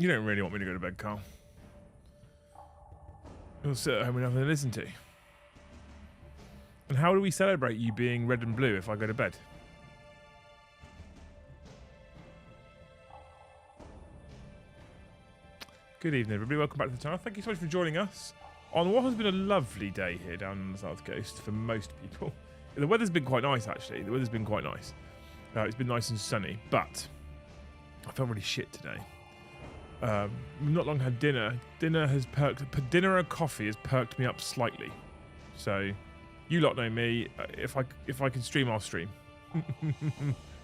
You don't really want me to go to bed, Carl. You'll sit at home and have nothing to listen to. And how do we celebrate you being red and blue if I go to bed? Good evening, everybody. Welcome back to the channel. Thank you so much for joining us on what has been a lovely day here down on the south coast for most people. The weather's been quite nice, actually. The weather's been quite nice. It's been nice and sunny, but I felt really shit today. We've not long had dinner. Dinner and coffee has perked me up slightly. So, you lot know me. If I can stream, I'll stream.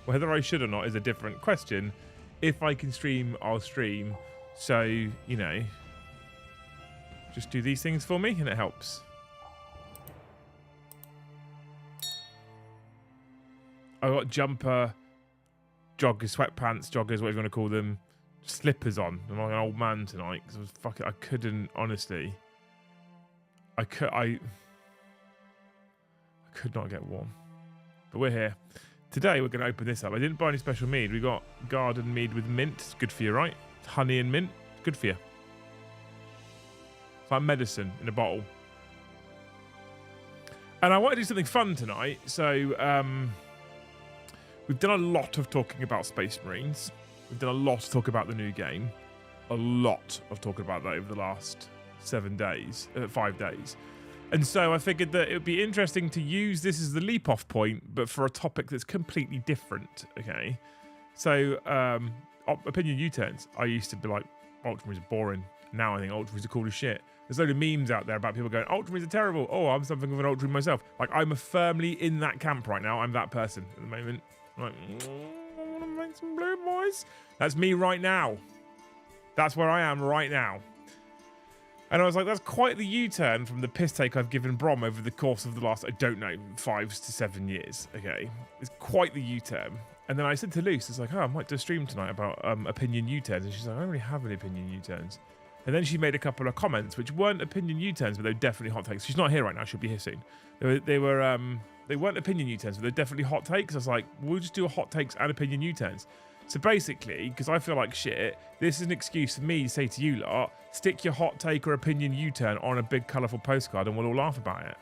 Whether I should or not is a different question. If I can stream, I'll stream. So, you know, just do these things for me and it helps. I got jumper, joggers, sweatpants, joggers, whatever you want to call them, slippers on. I'm like an old man tonight because I couldn't, honestly. I could not get warm. But we're here. Today we're going to open this up. I didn't buy any special mead. We got garden mead with mint. It's good for you, right? Honey and mint. Good for you. It's like medicine in a bottle. And I want to do something fun tonight. So, we've done a lot of talking about Space Marines. We've done a lot of talk about the new game. A lot of talking about that over the last 5 days. And so I figured that it would be interesting to use this as the leap-off point, but for a topic that's completely different, okay? So, opinion U-turns. I used to be like, Ultramarines are boring. Now I think Ultramarines are cool as shit. There's a load of memes out there about people going, Ultramarines are terrible. Oh, I'm something of an Ultramarine myself. Like, I'm firmly in that camp right now. I'm that person at the moment. I'm like, I want to make some blue boys. That's me right now. That's where I am right now. And I was like, that's quite the U-turn from the piss take I've given Brom over the course of the last, I don't know, 5 to 7 years, okay? It's quite the U-turn. And then I said to Luce, it's like, oh, I might do a stream tonight about opinion U-turns. And she's like, I don't really have any opinion U-turns. And then she made a couple of comments, which weren't opinion U-turns, but they were definitely hot takes. She's not here right now. She'll be here soon. They weren't opinion U-turns, but they're definitely hot takes. I was like, we'll just do a hot takes and opinion U-turns. So basically, because I feel like shit, this is an excuse for me to say to you lot, stick your hot take or opinion U-turn on a big colourful postcard and we'll all laugh about it.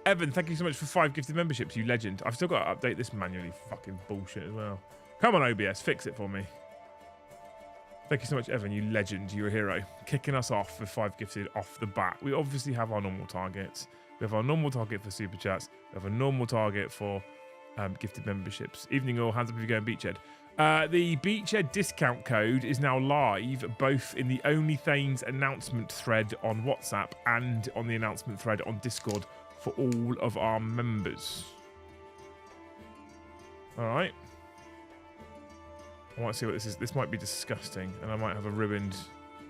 Evan, thank you so much for 5 gifted memberships, you legend. I've still got to update this manually. Fucking bullshit as well. Come on, OBS, fix it for me. Thank you so much, Evan, you legend. You're a hero. Kicking us off with 5 gifted off the bat. We obviously have our normal targets. We have our normal target for super chats. We have a normal target for gifted memberships. Evening all, hands up if you're going Beachhead. The Beachhead discount code is now live, both in the OnlyThanes announcement thread on WhatsApp and on the announcement thread on Discord for all of our members. All right. I want to see what this is. This might be disgusting, and I might have a ruined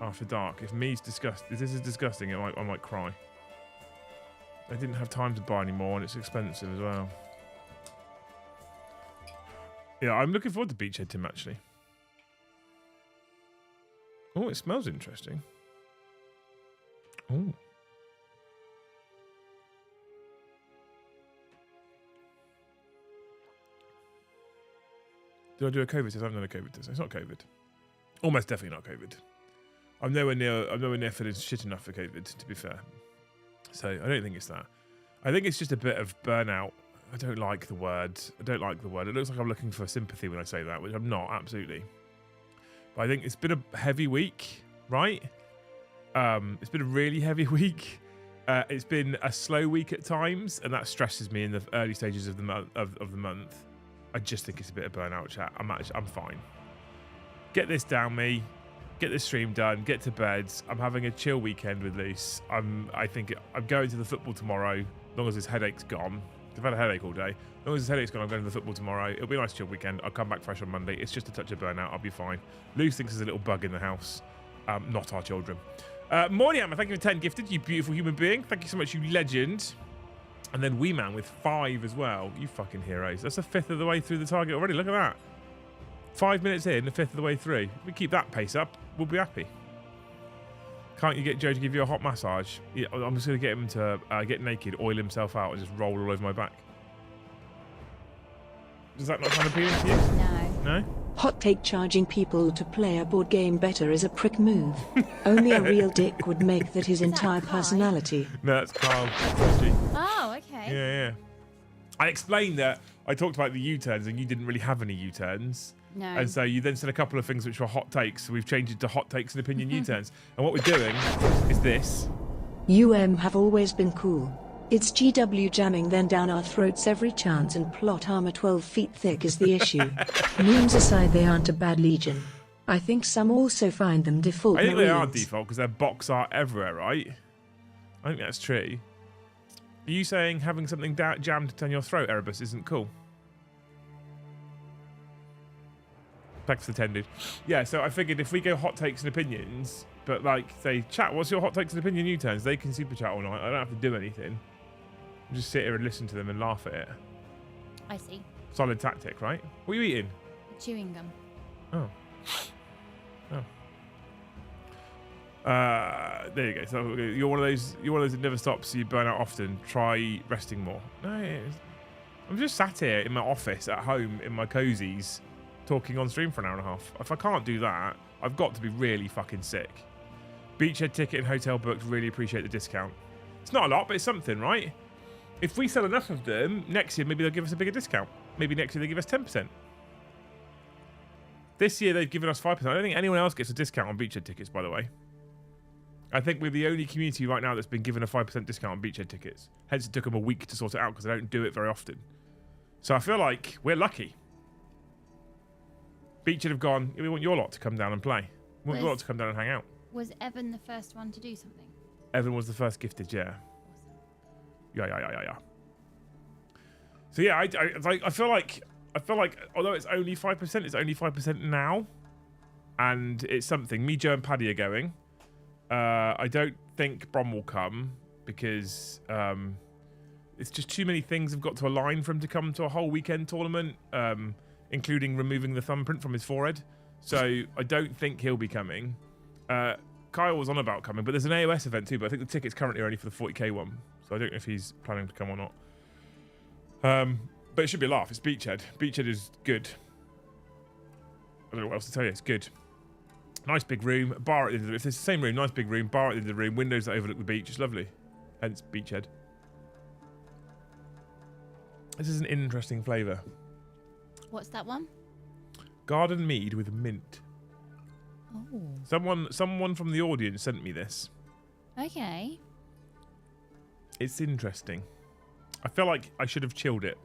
after dark. If this is disgusting, I might cry. I didn't have time to buy any more, and it's expensive as well. Yeah, I'm looking forward to Beachhead Tim, actually. Oh, it smells interesting. Oh. Did I do a COVID test? I haven't done a COVID test. It's not COVID. Almost definitely not COVID. I'm nowhere near feeling shit enough for COVID, to be fair. So I don't think it's that. I think it's just a bit of burnout. I don't like the word. It looks like I'm looking for sympathy when I say that, which I'm not, absolutely. But I think it's been a heavy week, right? It's been a really heavy week. It's been a slow week at times, and that stresses me in the early stages of the month. I just think it's a bit of burnout, chat. I'm fine. Get this down me. Get this stream done. Get to bed. I'm having a chill weekend with Luce. I'm going to the football tomorrow. As long as this headache's gone. I've had a headache all day. As long as this headache's gone, I'm going to the football tomorrow. It'll be a nice chill weekend. I'll come back fresh on Monday. It's just a touch of burnout. I'll be fine. Luce thinks there's a little bug in the house. Not our children. Morning, Emma. Thank you for 10 gifted. You beautiful human being. Thank you so much, you legend. And then Wee Man with 5 as well. You fucking heroes. That's a 5th of the way through the target already. Look at that. 5 minutes in, a 5th of the way through. If we keep that pace up, we'll be happy. Can't you get Joe to give you a hot massage? Yeah, I'm just going to get him to get naked, oil himself out, and just roll all over my back. Does that not sound appealing to you? No. No? Hot take: charging people to play a board game better is a prick move. Only a real dick would make that his entire personality. No, that's Carl. Oh, okay. Yeah. I explained that I talked about the U-turns and you didn't really have any U-turns. No. And so you then said a couple of things which were hot takes. So we've changed it to hot takes and opinion U-turns. And what we're doing is this. Have always been cool. It's GW jamming then down our throats every chance, and plot armor 12 feet thick is the issue. Memes aside, they aren't a bad legion. I think some also find them default. I think they are Marines. default because their box art everywhere, right? I think that's true. Are you saying having something jammed down your throat, Erebus, isn't cool? Thanks for the 10, dude. Yeah, so I figured if we go hot takes and opinions, but like say, chat, what's your hot takes and opinion U-turns? They can super chat all night. I don't have to do anything. Just sit here and listen to them and laugh at it. I see. Solid tactic, right? What are you eating? Chewing gum. There you go. So you're one of those that never stops. You burn out often. Try resting more. No, I'm just sat here in my office at home in my cozies, talking on stream for an hour and a half. If I can't do that, I've got to be really fucking sick. Beachhead ticket and hotel booked. Really appreciate the discount. It's not a lot, but it's something, right? If we sell enough of them, next year maybe they'll give us a bigger discount. Maybe next year they give us 10%. This year they've given us 5%. I don't think anyone else gets a discount on beachhead tickets, by the way. I think we're the only community right now that's been given a 5% discount on beachhead tickets. Hence it took them a week to sort it out because they don't do it very often. So I feel like we're lucky. Beachhead have gone, we want your lot to come down and play. We want your lot to come down and hang out. Was Evan the first one to do something? Evan was the first gifted, yeah. Yeah. So yeah, I feel like although it's only 5%, it's only 5% now, and it's something. Me, Joe, and Paddy are going. I don't think Brom will come because it's just too many things have got to align for him to come to a whole weekend tournament, including removing the thumbprint from his forehead. So I don't think he'll be coming. Kyle was on about coming, but there's an AOS event too, but I think the ticket's currently only for the 40k one. So I don't know if he's planning to come or not. But it should be a laugh. It's Beachhead. Beachhead is good. I don't know what else to tell you. It's good. Nice big room. Bar at the end of the room. If it's the same room, nice big room. Bar at the end of the room. Windows that overlook the beach. It's lovely. Hence Beachhead. This is an interesting flavour. What's that one? Garden mead with mint. Oh. Someone from the audience sent me this. Okay. It's interesting. I feel like I should have chilled it.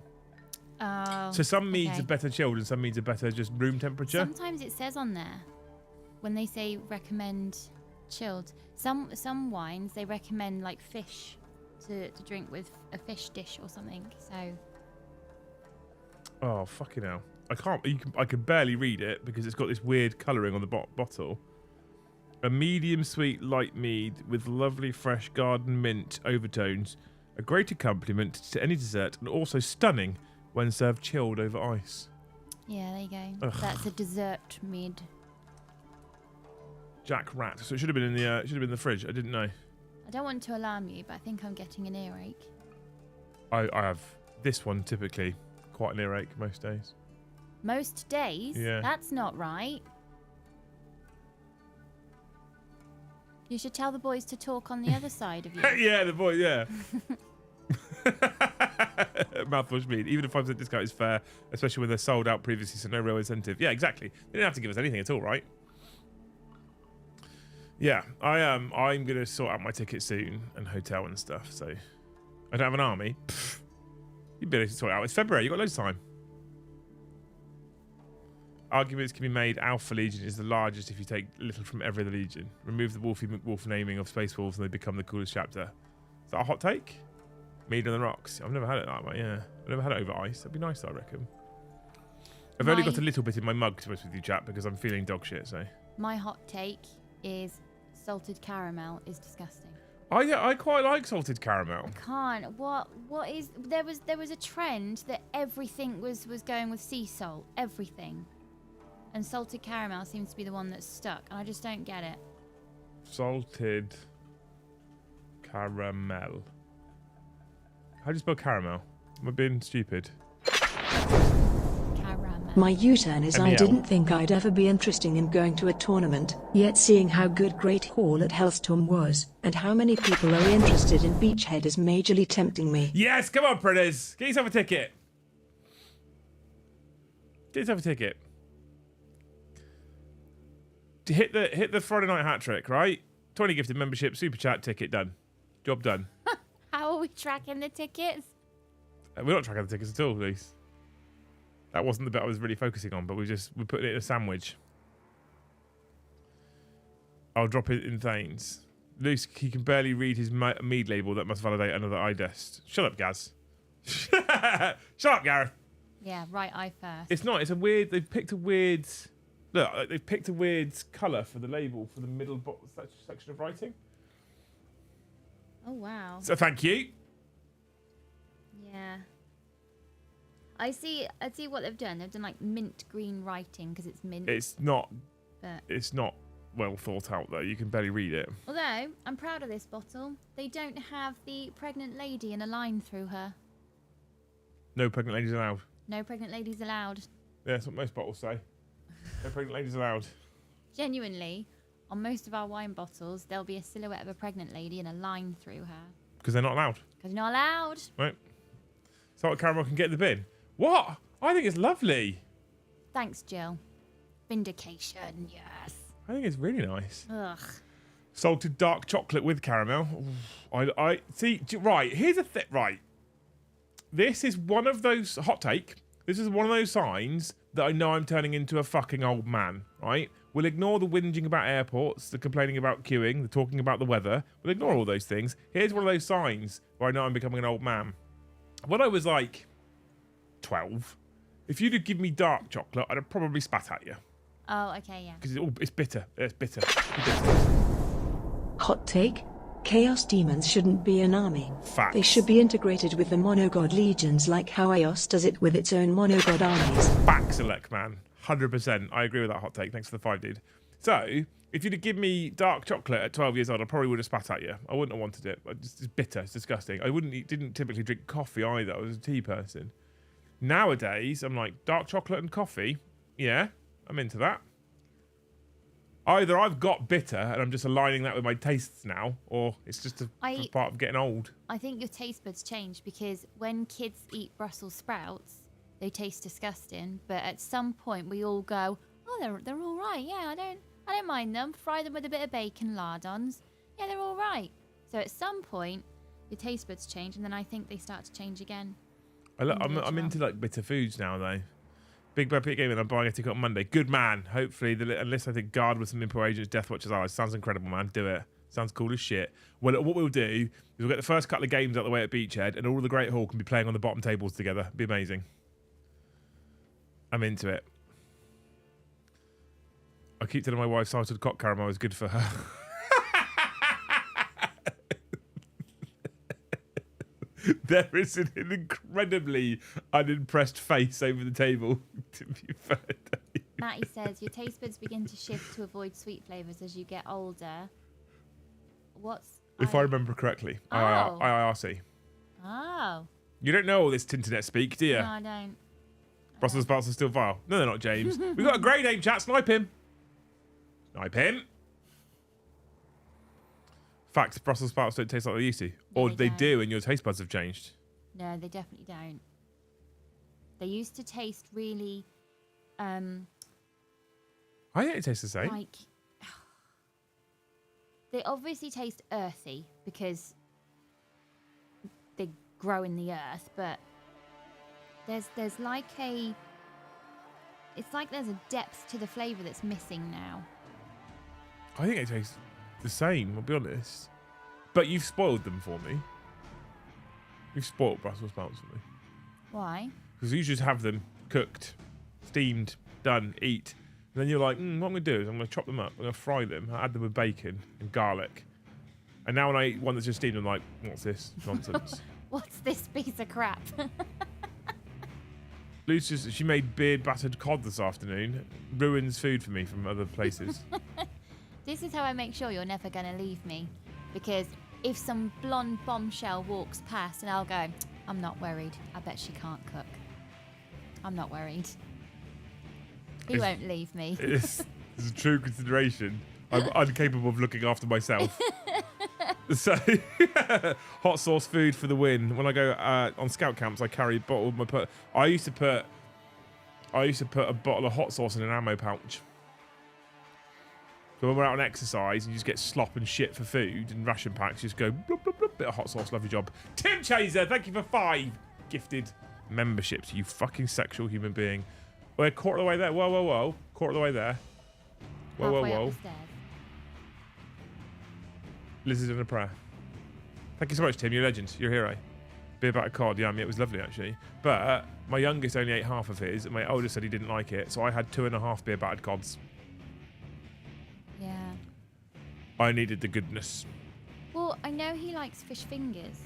Oh. So some meads are better chilled and some meads are better just room temperature. Sometimes it says on there when they say recommend chilled. Some wines they recommend like fish to drink with a fish dish or something. So. Oh fucking hell! I can barely read it because it's got this weird colouring on the bottle. A medium sweet light mead with lovely fresh garden mint overtones. A great accompaniment to any dessert and also stunning when served chilled over ice. Yeah, there you go. Ugh. That's a dessert mead. Jack Rat. So it should have been in the fridge. I didn't know. I don't want to alarm you, but I think I'm getting an earache. I have this one typically quite an earache most days. Most days? Yeah. That's not right. You should tell the boys to talk on the other side of you. Yeah, the boy, yeah. Mouthwash mead. Even a 5% discount is fair, especially when they're sold out previously, so no real incentive. Yeah, exactly. They didn't have to give us anything at all, right? Yeah, I'm going to sort out my ticket soon and hotel and stuff, so I don't have an army. Pfft. You'd be able to sort it out. It's February. You've got loads of time. Arguments can be made Alpha Legion is the largest if you take little from every other Legion. Remove the Wolfie McWolf naming of Space Wolves and they become the coolest chapter. Is that a hot take? Mead on the rocks. I've never had it that way, yeah. I've never had it over ice. That'd be nice, I reckon. I've only got a little bit in my mug, to be honest with you, chat, because I'm feeling dog shit, so. My hot take is salted caramel is disgusting. I quite like salted caramel. I can't. What is there was a trend that everything was going with sea salt, everything. And salted caramel seems to be the one that's stuck, and I just don't get it. Salted caramel. How do you spell caramel? Am I being stupid? Caramel. My U-turn is I MEL. didn't think I'd ever be interested in going to a tournament, yet seeing how good Great Hall at Hellstorm was, and how many people are interested in Beachhead is majorly tempting me. Yes, come on, Printers. Get yourself a ticket. Get yourself a ticket. Hit the Friday night hat trick, right? 20 gifted membership, super chat, ticket done. Job done. How are we tracking the tickets? We're not tracking the tickets at all, Luce. That wasn't the bit I was really focusing on, but we put it in a sandwich. I'll drop it in Thanes. Luce, he can barely read his mead label that must validate another iDest. Shut up, Gaz. Shut up, Gareth. Yeah, right eye first. It's not. It's a weird. They've picked a weird. Look, they've picked a weird colour for the label for the middle section of writing. Oh, wow. So thank you. Yeah. I see what they've done. They've done like mint green writing because it's mint. It's not. But It's not well thought out though. You can barely read it. although I'm proud of this bottle, they don't have the pregnant lady in a line through her. No pregnant ladies allowed. No pregnant ladies allowed. Yeah, that's what most bottles say. No pregnant ladies allowed. Genuinely, on most of our wine bottles, there'll be a silhouette of a pregnant lady and a line through her. Because they're not allowed. Because you're not allowed. Right. So what caramel can get in the bin. What? I think it's lovely. Thanks, Jill. Vindication, yes. I think it's really nice. Ugh. Salted dark chocolate with caramel. Ooh, I see. Right, here's a thing. Right. This is one of those hot take. This is one of those signs that I know I'm turning into a fucking old man, right? We'll ignore the whinging about airports, the complaining about queuing, the talking about the weather. We'll ignore all those things. Here's one of those signs where I know I'm becoming an old man. When I was like 12, if you'd have given me dark chocolate, I'd have probably spat at you. Oh, okay, yeah. Because it's bitter. It's bitter. Hot take? Chaos demons shouldn't be an army. Facts. They should be integrated with the monogod legions like how Eos does it with its own monogod armies. Baxelec, man. 100%. I agree with that hot take. Thanks for the 5, dude. So, if you'd have given me dark chocolate at 12 years old, I probably would have spat at you. I wouldn't have wanted it. It's bitter. It's disgusting. I didn't typically drink coffee either. I was a tea person. Nowadays, I'm like, dark chocolate and coffee? Yeah, I'm into that. Either I've got bitter and I'm just aligning that with my tastes now, or it's just a part of getting old. I think your taste buds change because when kids eat Brussels sprouts, they taste disgusting. But at some point, we all go, "Oh, they're all right. Yeah, I don't mind them. Fry them with a bit of bacon, lardons. Yeah, they're all right." So at some point, your taste buds change, and then I think they start to change again. I'm into like bitter foods now though. Big Bird Pit Gaming, I'm buying a ticket on Monday. Good man. Hopefully, unless I think guard with some Impo Agents, Death Watchers allies. Sounds incredible, man. Do it. Sounds cool as shit. Well, what we'll do is we'll get the first couple of games out of the way at Beachhead, and all of the Great Hall can be playing on the bottom tables together. Be amazing. I'm into it. I keep telling my wife salted cock caramel is good for her. There is an incredibly unimpressed face over the table, to be fair. Matty says your taste buds begin to shift to avoid sweet flavours as you get older. If I remember correctly, Oh. IIRC. Oh. You don't know all this Tinternet speak, do you? No, I don't. Brussels sprouts are still vile. No, they're not, James. We've got a great name, chat. Snipe him. Snipe him. Fact, Brussels sprouts don't taste like they used to. Or they they don't. do and your taste buds have changed. No, they definitely don't. They used to taste really, I think it tastes the same. like... They obviously taste earthy because they grow in the earth, but there's like a... It's like there's a depth to the flavour that's missing now. I think it tastes the same, I'll be honest. But you've spoiled them for me. You've spoiled Brussels sprouts for me. Why? Because you just have them cooked, steamed, done, eat. And then you're like, what I'm going to do is I'm going to chop them up, I'm going to fry them, I'll add them with bacon and garlic. And now when I eat one that's just steamed, I'm like, what's this nonsense? What's this piece of crap? Lucius, she made beard battered cod this afternoon. Ruins food for me from other places. This is how I make sure you're never going to leave me. Because if some blonde bombshell walks past and I'll go, I'm not worried. I bet she can't cook. I'm not worried. He won't leave me. It's a true consideration. I'm incapable of looking after myself. So, hot sauce food for the win. When I go on scout camps, I carry a bottle of my I used to put a bottle of hot sauce in an ammo pouch. So when we're out on exercise and you just get slop and shit for food and ration packs, you just go blub, blub, blub, bit of hot sauce, lovely job. Tim Chaser, thank you for 5 gifted memberships, you fucking sexual human being. We're a quarter of the way there. Whoa, whoa, whoa. Quarter of the way there. Whoa, Halfway whoa, up whoa. the stairs. Lizard and a prayer. Thank you so much, Tim. You're a legend. You're a hero. Beer batter cod. Yeah, I mean, it was lovely, actually. But my youngest only ate half of his, and my oldest said he didn't like it, so I had 2.5 beer battered cods. Yeah. I needed the goodness. Well, I know he likes fish fingers.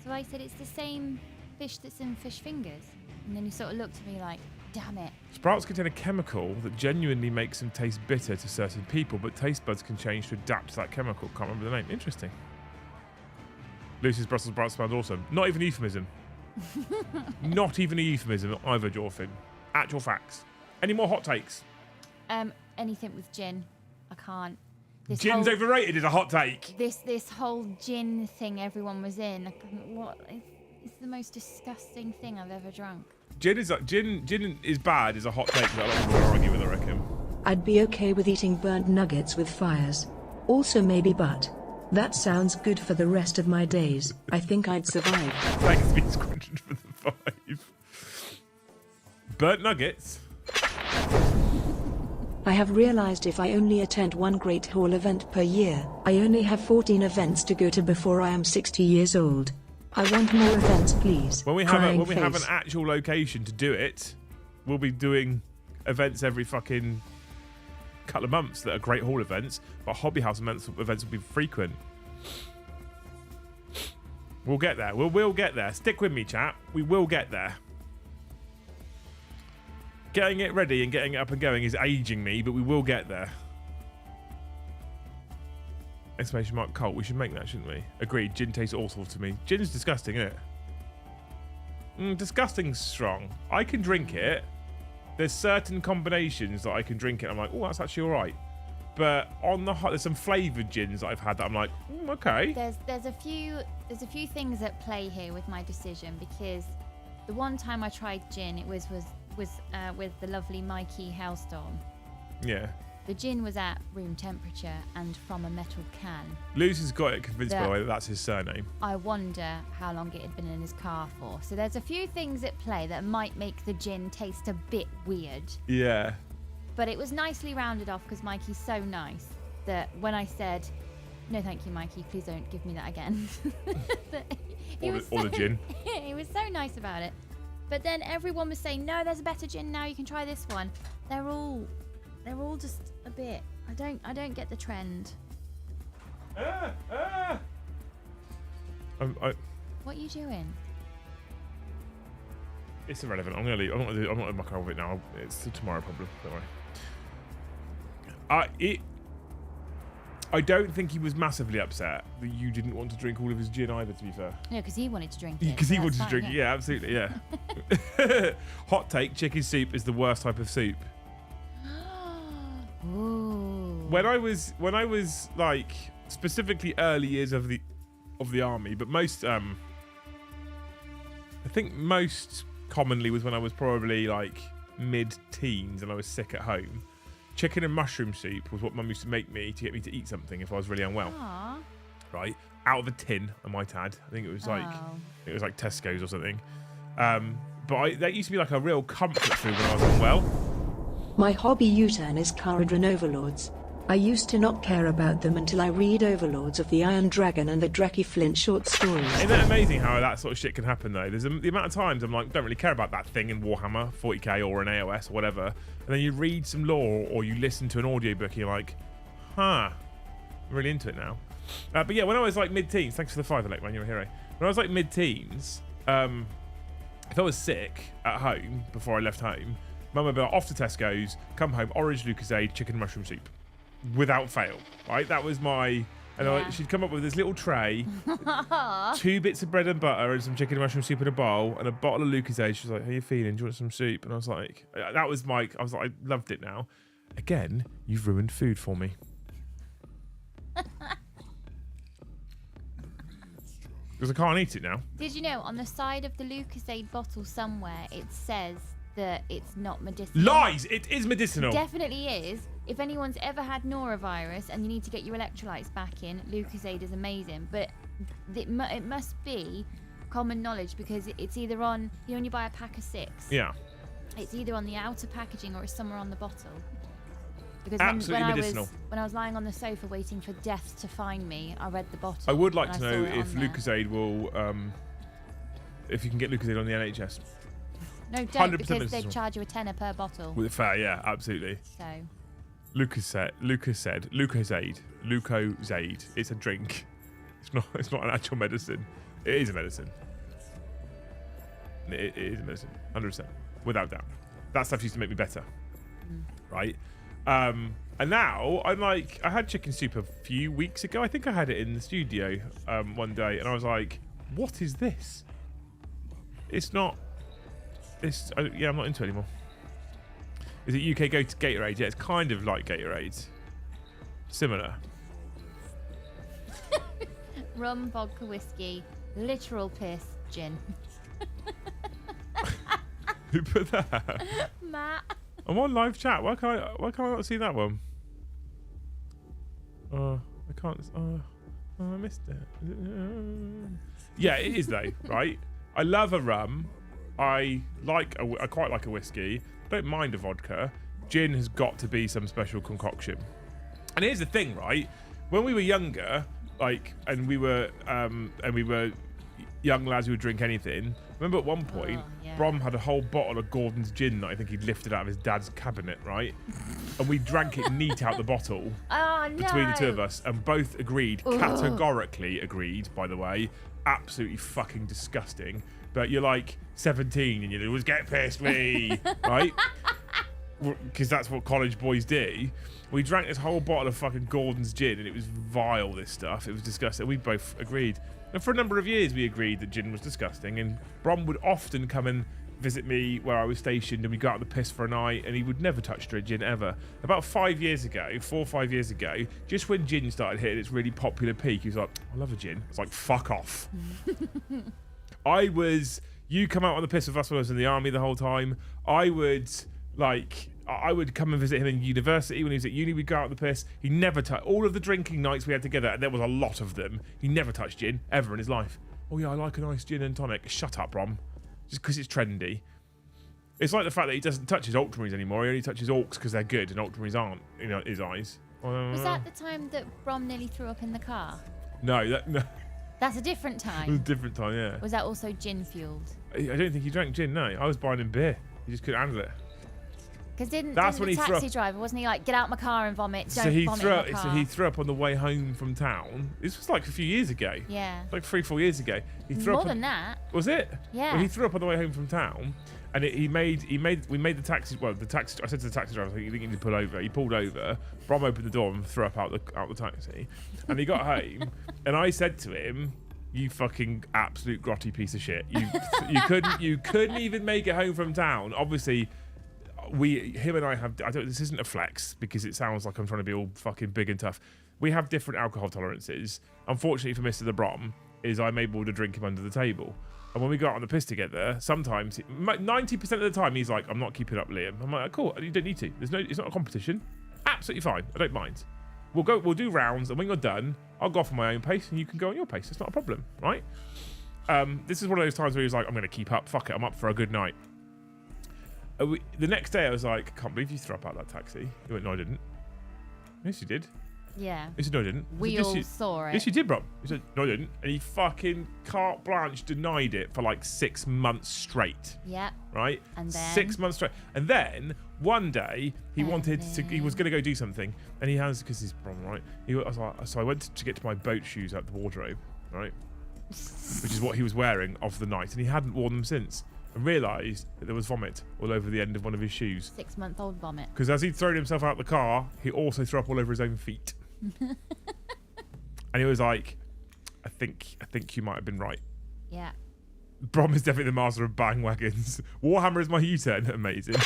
So I said it's the same fish that's in fish fingers. And then he sort of looked at me like, damn it. Sprouts contain a chemical that genuinely makes them taste bitter to certain people, but taste buds can change to adapt to that chemical. Can't remember the name. Interesting. Lucy's Brussels sprouts sound awesome. Not even a euphemism. Not even a euphemism either, Jorfin. Actual facts. Any more hot takes? Anything with gin. I can't. Gin's overrated is a hot take. This whole gin thing everyone was in. It's the most disgusting thing I've ever drunk. Gin is bad is a hot take that a lot of people will argue with, I reckon. I'd be okay with eating burnt nuggets with fires. Also maybe butt. That sounds good for the rest of my days. I think I'd survive. Thanks, Beats Quadrant, for the 5. Burnt nuggets. I have realized if I only attend one Great Hall event per year, I only have 14 events to go to before I am 60 years old. I want more events, please. When we have an actual location to do it, we'll be doing events every fucking couple of months that are Great Hall events, but Hobby House events will be frequent. We'll get there. We'll get there. Stick with me, chat. We will get there. Getting it ready and getting it up and going is aging me, but we will get there. Exclamation mark cult. We should make that, shouldn't we? Agreed. Gin tastes awful to me. Gin's disgusting, isn't it? Disgusting's strong. I can drink it. There's certain combinations that I can drink it. I'm like, oh, that's actually all right. But on the hot, there's some flavoured gins that I've had that I'm like, okay. There's a few things at play here with my decision, because the one time I tried gin, it was with the lovely Mikey Hailstorm. Yeah. The gin was at room temperature and from a metal can. Lucy's got it convinced, by the way, that that's his surname. I wonder how long it had been in his car for. So there's a few things at play that might make the gin taste a bit weird. Yeah. But it was nicely rounded off because Mikey's so nice that when I said, no thank you Mikey, please don't give me that again. Or the gin. He was so nice about it. But then everyone was saying, no, there's a better gin now, you can try this one. They're all just a bit. I don't get the trend. What are you doing? It's irrelevant. I'm gonna leave. I'm not gonna muck over it now. It's a tomorrow problem. Don't worry. I don't think he was massively upset that you didn't want to drink all of his gin either, to be fair. No, because he wanted to drink it. Because he wanted to fine, drink it. Yeah, absolutely. Yeah. Hot take: chicken soup is the worst type of soup. Ooh. When I was like specifically early years of the army, but most I think most commonly was when I was probably like mid-teens and I was sick at home. Chicken and mushroom soup was what Mum used to make me to get me to eat something if I was really unwell. Aww. Right, out of a tin, I might add. I think it was like Tesco's or something. But that used to be like a real comfort food when I was unwell. My hobby U-turn is Caradron Overlords. I used to not care about them until I read Overlords of the Iron Dragon and the Draki Flint short stories. Isn't that amazing how that sort of shit can happen though? There's the amount of times I'm like, don't really care about that thing in Warhammer 40k or an AOS or whatever, and then you read some lore or you listen to an audiobook and you're like, huh, I'm really into it now. But yeah, when I was like mid-teens, thanks for the 5, Alec, man, you're a hero. When I was like mid-teens, if I was sick at home before I left home, Mum would be like, off to Tesco's, come home, orange Lucozade, chicken and mushroom soup. without fail, right? That was my... And she'd come up with this little tray, 2 bits of bread and butter and some chicken and mushroom soup in a bowl and a bottle of Lucozade. She was like, how you feeling? Do you want some soup? And I was like, I loved it now. Again, you've ruined food for me. Because I can't eat it now. Did you know on the side of the Lucozade bottle somewhere it says that it's not medicinal? Lies! It is medicinal. It definitely is. If anyone's ever had norovirus and you need to get your electrolytes back in, Lucozade is amazing. But it must be common knowledge because it's either on, when you buy a pack of 6. Yeah. It's either on the outer packaging or it's somewhere on the bottle. Because Absolutely medicinal. When I was lying on the sofa waiting for death to find me, I read the bottle. I would like to know if Lucozade will, if you can get Lucozade on the NHS. No, don't, because they charge you a tenner per bottle. Fair, yeah, absolutely. So. Lucozade. It's a drink. It's not an actual medicine. It is a medicine. It is a medicine, 100%, without doubt. That stuff used to make me better, right? And now I'm like, I had chicken soup a few weeks ago. I think I had it in the studio one day, and I was like, "What is this? It's not. It's yeah, I'm not into it anymore." Is it UK Gatorade? Yeah, it's kind of like Gatorade. Similar. Rum, vodka, whiskey, literal piss, gin. Who put that? Matt. I'm on live chat. Why can't I not see that one? I can't. I missed it. Yeah, it is though, right? I love a rum. I quite like a whiskey. Don't mind a vodka. Gin has got to be some special concoction. And here's the thing, right? When we were younger, and we were young lads who would drink anything. Remember at one point, Brom had a whole bottle of Gordon's gin that I think he'd lifted out of his dad's cabinet, right? And we drank it neat out the bottle between the two of us, and both agreed, categorically agreed, by the way, absolutely fucking disgusting. But you're like 17 and you always get pissed, me, right? Because that's what college boys do. We drank this whole bottle of fucking Gordon's gin, and it was vile, this stuff. It was disgusting. We both agreed. And for a number of years, we agreed that gin was disgusting. And Brom would often come and visit me where I was stationed, and we'd go out on the piss for a night, and he would never touch a gin ever. About 4 or 5 years ago, just when gin started hitting its really popular peak, he was like, I love a gin. It's like, fuck off. You come out on the piss with us when I was in the army the whole time. I would come and visit him in university when he was at uni. We'd go out on the piss. He never touched all of the drinking nights we had together, and there was a lot of them. He never touched gin ever in his life. Oh yeah, I like a nice gin and tonic. Shut up, Brom. Just because it's trendy. It's like the fact that he doesn't touch his ultramarines anymore. He only touches orcs because they're good, and ultramarines aren't in his eyes. Was that the time that Brom nearly threw up in the car? No. That's a different It was a time. different time, yeah. Was that also gin fueled? I don't think he drank gin, no. I was buying him beer. He just couldn't handle it. Because didn't That's the when he threw taxi driver, wasn't he like, get out my car and vomit, don't vomit in the car. So he threw up on the way home from town. This was like a few years ago. Yeah. Like 3-4 years ago. He threw More up than that. Was it? Yeah. Well, he threw up on the way home from town, and we made the taxi. Well, the taxi. I said to the taxi driver, I think you need to pull over. He pulled over. Brom opened the door and threw up out the taxi, and he got home, and I said to him, "You fucking absolute grotty piece of shit. You couldn't even make it home from town. Obviously." Him and I have. This isn't a flex because it sounds like I'm trying to be all fucking big and tough. We have different alcohol tolerances. Unfortunately for Mr. the Brom, I'm able to drink him under the table. And when we go out on the piss together, sometimes 90% of the time he's like, "I'm not keeping up, Liam." I'm like, "Cool, you don't need to. It's not a competition. Absolutely fine. I don't mind. We'll do rounds, and when you're done, I'll go off on my own pace, and you can go on your pace. It's not a problem, right?" This is one of those times where he's like, "I'm going to keep up. Fuck it. I'm up for a good night." The next day I was like, "Can't believe you threw up out that taxi." He went, "No, I didn't." "Yes, you did." Yeah. He said, "No, I didn't." We all saw it. "Yes, you did, bro." He said, "No, I didn't." And he fucking carte blanche denied it for like 6 months straight. Yeah. Right? And then 6 months straight. And then one day he was going to go do something, and he has, because he's Brom, right? So I went to get to my boat shoes out the wardrobe, right? Which is what he was wearing of the night, and he hadn't worn them since. and realised that there was vomit all over the end of one of his shoes. 6-month-old vomit. Because as he'd thrown himself out the car, he also threw up all over his own feet. And he was like, I think you might have been right. Yeah. Brom is definitely the master of bang wagons. Warhammer is my U-turn. Amazing.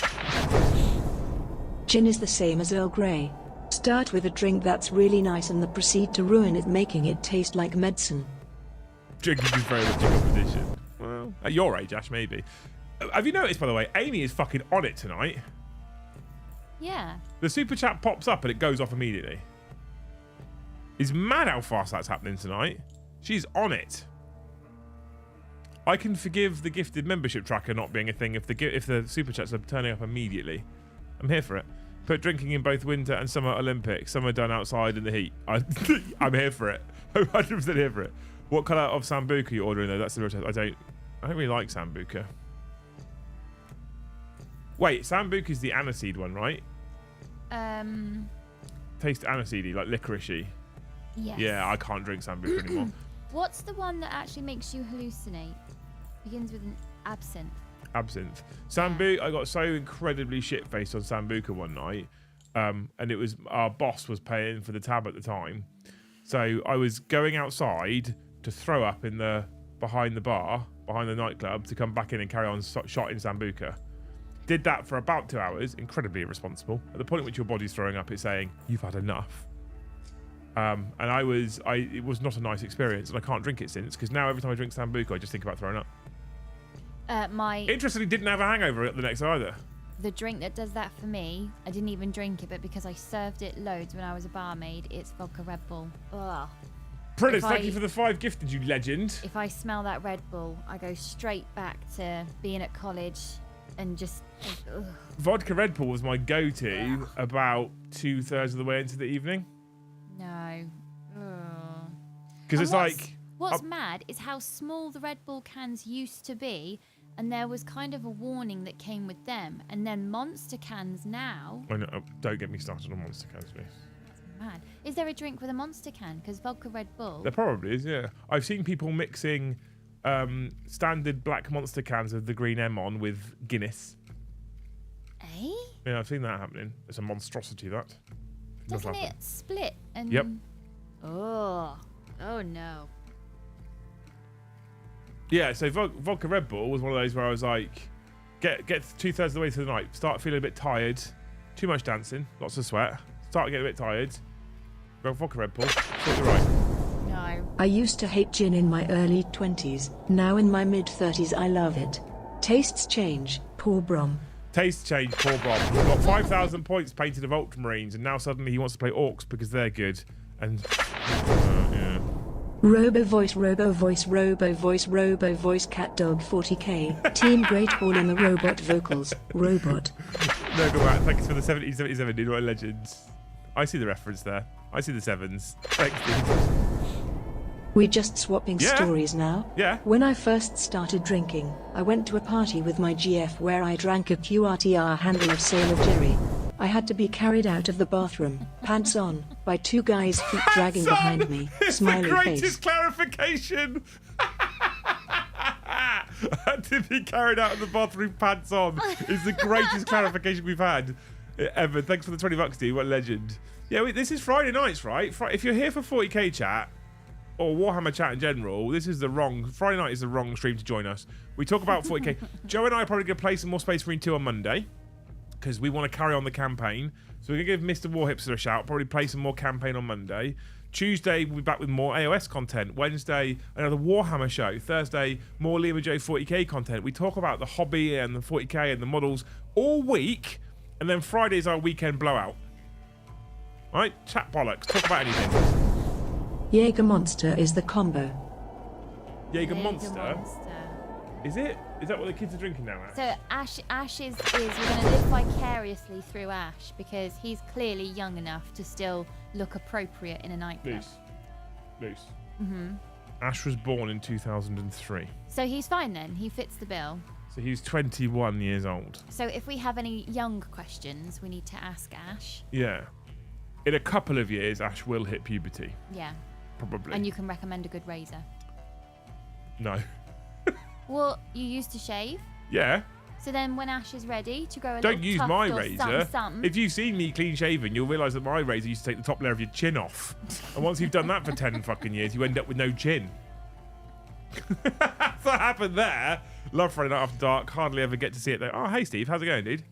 Gin is the same as Earl Grey. Start with a drink that's really nice and then proceed to ruin it, making it taste like medicine. Drinking is very much a competition. Well, at your age, Ash, maybe. Have you noticed, by the way, Amy is fucking on it tonight? Yeah. The super chat pops up and it goes off immediately. It's mad how fast that's happening tonight. She's on it. I can forgive the gifted membership tracker not being a thing if the super chats are turning up immediately. I'm here for it. Put drinking in both winter and summer Olympics. Some are done outside in the heat. I'm here for it. I'm 100% here for it. What colour of Sambuca are you ordering though? That's the real test. I don't really like Sambuca. Wait, Sambuca is the aniseed one, right? Taste aniseedy, like licoricey. Yes. Yeah, I can't drink Sambuca anymore. What's the one that actually makes you hallucinate? Begins with an absinthe. Absinthe. Sambuca, I got so incredibly shit-faced on Sambuca one night, and it was our boss was paying for the tab at the time, so I was going outside to throw up in the behind the nightclub, to come back in and carry on shot in Sambuca. Did that for about 2 hours, incredibly irresponsible. At the point at which your body's throwing up, it's saying you've had enough. And it was not a nice experience, and I can't drink it since, because now every time I drink Sambuca, I just think about throwing up. Interestingly, didn't have a hangover the next either. The drink that does that for me, I didn't even drink it, but because I served it loads when I was a barmaid, it's vodka Red Bull. Ugh. Prentice, thank you for the 5 gifted, you legend. If I smell that Red Bull, I go straight back to being at college and just... Ugh. Vodka Red Bull was my go-to about 2/3 of the way into the evening. No. Because it's like... What's mad is how small the Red Bull cans used to be, and there was kind of a warning that came with them. And then Monster cans now... I know, don't get me started on Monster cans, please. Mad. Is there a drink with a Monster can? Because vodka Red Bull... There probably is, yeah. I've seen people mixing standard black Monster cans with the green M on with Guinness. Eh? Yeah, I've seen that happening. It's a monstrosity, that. Doesn't it split? And... Yep. Oh no. Yeah, so vodka Red Bull was one of those where I was like, get 2/3 of the way through the night, start feeling a bit tired, too much dancing, lots of sweat, start getting a bit tired, vodka Red Bull, thought you're right. No. I used to hate gin in my early 20s. Now in my mid-30s I love it. Tastes change, poor Brom. Taste change, poor Bob. He's got 5,000 points painted of Ultramarines, and now suddenly he wants to play Orcs because they're good. And yeah. Robo voice, robo voice, robo voice, robo voice, cat dog 40k. Team Great Hall in the robot vocals. Robot. No, go back. Thanks for the 1777, dude. What a legend. I see the reference there. I see the 7s. Thanks, dude. We're just swapping stories now. Yeah. When I first started drinking, I went to a party with my GF where I drank a QRTR handle of Sailor Jerry. I had to be carried out of the bathroom, pants on, by 2 guys feet dragging behind me. It's Smiley the greatest face. clarification. Had to be carried out of the bathroom pants on is the greatest clarification we've had ever. Thanks for the $20, dude. What a legend. Yeah, this is Friday nights, right? If you're here for 40k chat, or Warhammer chat in general, Friday night is the wrong stream to join us. We talk about 40k. Joe and I are probably going to play some more Space Marine 2 on Monday, because we want to carry on the campaign. So we're going to give Mr. Warhipster a shout, probably play some more campaign on Monday. Tuesday, we'll be back with more AOS content. Wednesday, another Warhammer show. Thursday, more Liam and Joe 40k content. We talk about the hobby and the 40k and the models all week, and then Friday is our weekend blowout. All right, chat bollocks, talk about anything. Jaeger Monster is the combo. Jaeger Monster? Is it? Is that what the kids are drinking now, Ash? So Ash is we're going to live vicariously through Ash, because he's clearly young enough to still look appropriate in a nightclub. Loose. Mm-hmm. Ash was born in 2003. So he's fine then. He fits the bill. So he's 21 years old. So if we have any young questions, we need to ask Ash. Yeah. In a couple of years, Ash will hit puberty. Yeah. Probably. And you can recommend a good razor. No. Well, you used to shave. Yeah. So then when Ash is ready to grow a Don't little use tuft my or razor. something, If you've seen me clean shaven, you'll realise that my razor used to take the top layer of your chin off. And once you've done that for 10 fucking years, you end up with no chin. That's what happened there. Love Friday Night After Dark. Hardly ever get to see it though. Oh, hey Steve, how's it going, dude?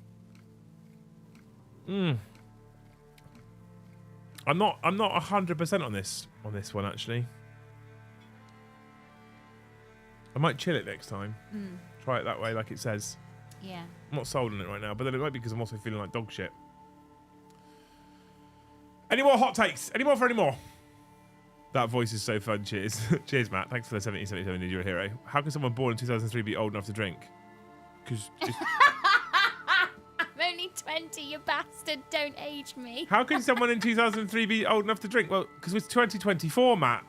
I'm not 100% on this one actually. I might chill it next time. Try it that way, like it says. yeah. I'm not sold on it right now, but then it might be because I'm also feeling like dog shit. Any more hot takes? Any more for any more? That voice is so fun. Cheers. Cheers, Matt. Thanks for the 1777. You're a hero. How can someone born in 2003 be old enough to drink? Because I'm only 20, you bastard. Don't age me. how can someone in 2003 be old enough to drink? Well, because it's 2024, Matt.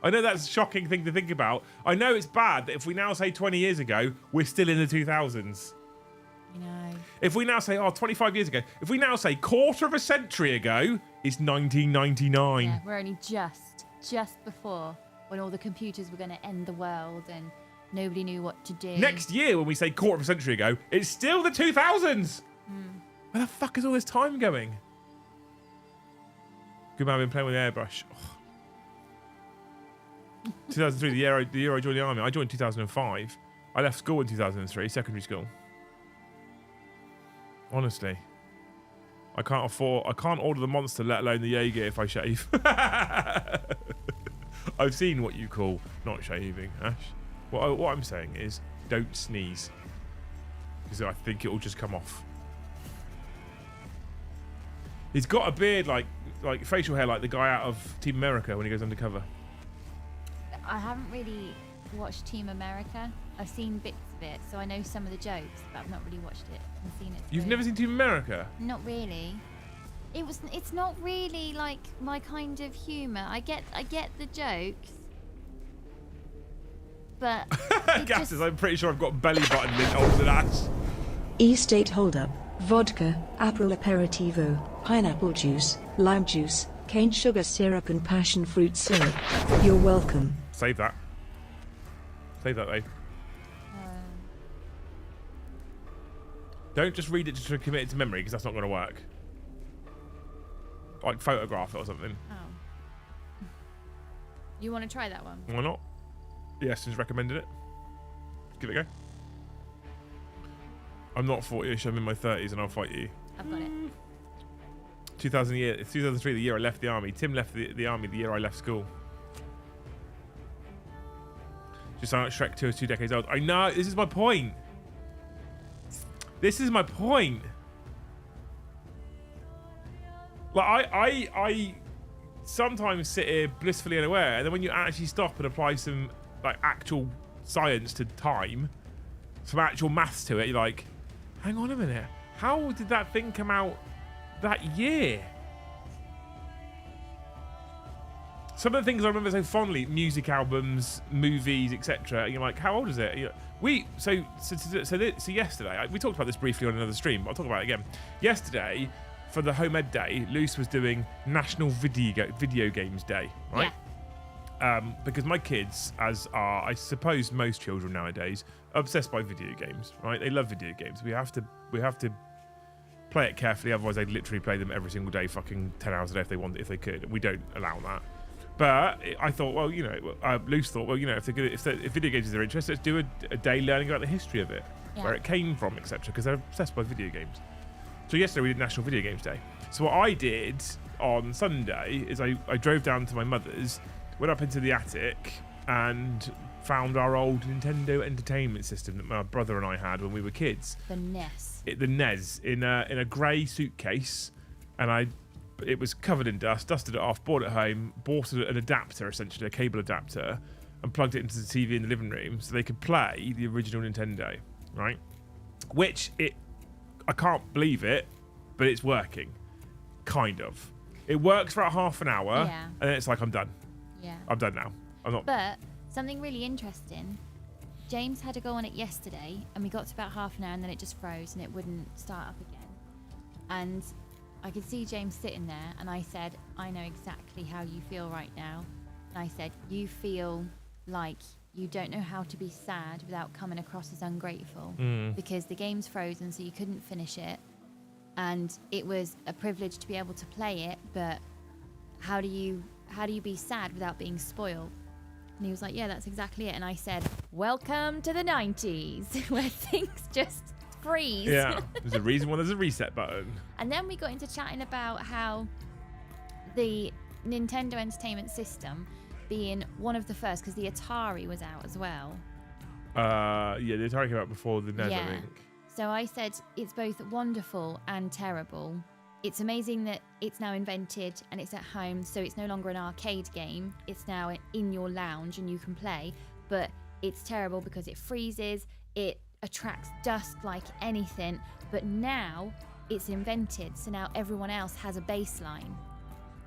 I know that's a shocking thing to think about. I know it's bad that if we now say 20 years ago, we're still in the 2000s. You know. If we now say, 25 years ago, if we now say quarter of a century ago, it's 1999. Yeah, we're only just before when all the computers were going to end the world and nobody knew what to do. Next year, when we say quarter of a century ago, it's still the 2000s. Where the fuck is all this time going? Good man, I've been playing with airbrush. Oh. 2003, the year I joined the army. I joined 2005. I left school in 2003, secondary school. Honestly. I can't order the monster, let alone the Jaeger if I shave. I've seen what you call not shaving, Ash. What I'm saying is, don't sneeze. Because I think it will just come off. He's got a beard like facial hair like the guy out of Team America when he goes undercover. I haven't really watched Team America. I've seen bits of it, so I know some of the jokes, but I've not really watched it and seen it. You've never seen Team America? Not really. It's not really like my kind of humour. I get the jokes, but Gases, I'm pretty sure I've got belly button lint older than Ash. E-State Holdup, vodka, April Aperitivo, pineapple juice, lime juice, cane sugar syrup and passion fruit syrup. You're welcome. Save that. Save that, though. Don't just read it to commit it to memory, because that's not going to work. Like, photograph it or something. Oh. You want to try that one? Why not? The Estons recommended it. Give it a go. I'm not 40ish, I'm in my 30s, and I'll fight you. I've got it. 2003, the year I left the army. Tim left the army the year I left school. Just sound like Shrek 2 is 2 decades old. I know, this is my point. This is my point. Like, I sometimes sit here blissfully unaware, and then when you actually stop and apply some like actual science to time, some actual maths to it, you're like, hang on a minute. How did that thing come out that year? Some of the things I remember so fondly, music albums, movies, etc. You're like, how old is it? So yesterday, we talked about this briefly on another stream, but I'll talk about it again. Yesterday, for the Home Ed Day, Luce was doing National Video Games Day, right? Yeah. Because my kids, as are, I suppose, most children nowadays, are obsessed by video games, right? They love video games. We have to play it carefully, otherwise they'd literally play them every single day, fucking 10 hours a day if they could. We don't allow that. But I thought, well, Luce thought, well, if video games is their interest, let's do a day learning about the history of it, where it came from, etc. Because they're obsessed by video games. So yesterday we did National Video Games Day. So what I did on Sunday is I drove down to my mother's, went up into the attic, and found our old Nintendo Entertainment System that my brother and I had when we were kids. The NES. The NES in a grey suitcase, and it was covered in dust, dusted it off, brought it home, bought an adapter, essentially a cable adapter, and plugged it into the TV in the living room so they could play the original Nintendo, right? I can't believe it, but it's working, kind of. It works for about half an hour, and then it's like, I'm done. Yeah. I'm done now. I'm not. But something really interesting. James had to go on it yesterday, and we got to about half an hour, and then it just froze, and it wouldn't start up again. And I could see James sitting there, and I said, I know exactly how you feel right now. And I said, you feel like you don't know how to be sad without coming across as ungrateful because the game's frozen, so you couldn't finish it. And it was a privilege to be able to play it, but how do you be sad without being spoiled? And he was like, yeah, that's exactly it. And I said, welcome to the 90s, where things just freeze. Yeah, there's a reason why there's a reset button. And then we got into chatting about how the Nintendo Entertainment System being one of the first, because the Atari was out as well. Yeah, the Atari came out before the NES, I think. So I said it's both wonderful and terrible. It's amazing that it's now invented and it's at home, so it's no longer an arcade game. It's now in your lounge and you can play. But it's terrible because it freezes, it attracts dust like anything. But now it's invented, so now everyone else has a baseline.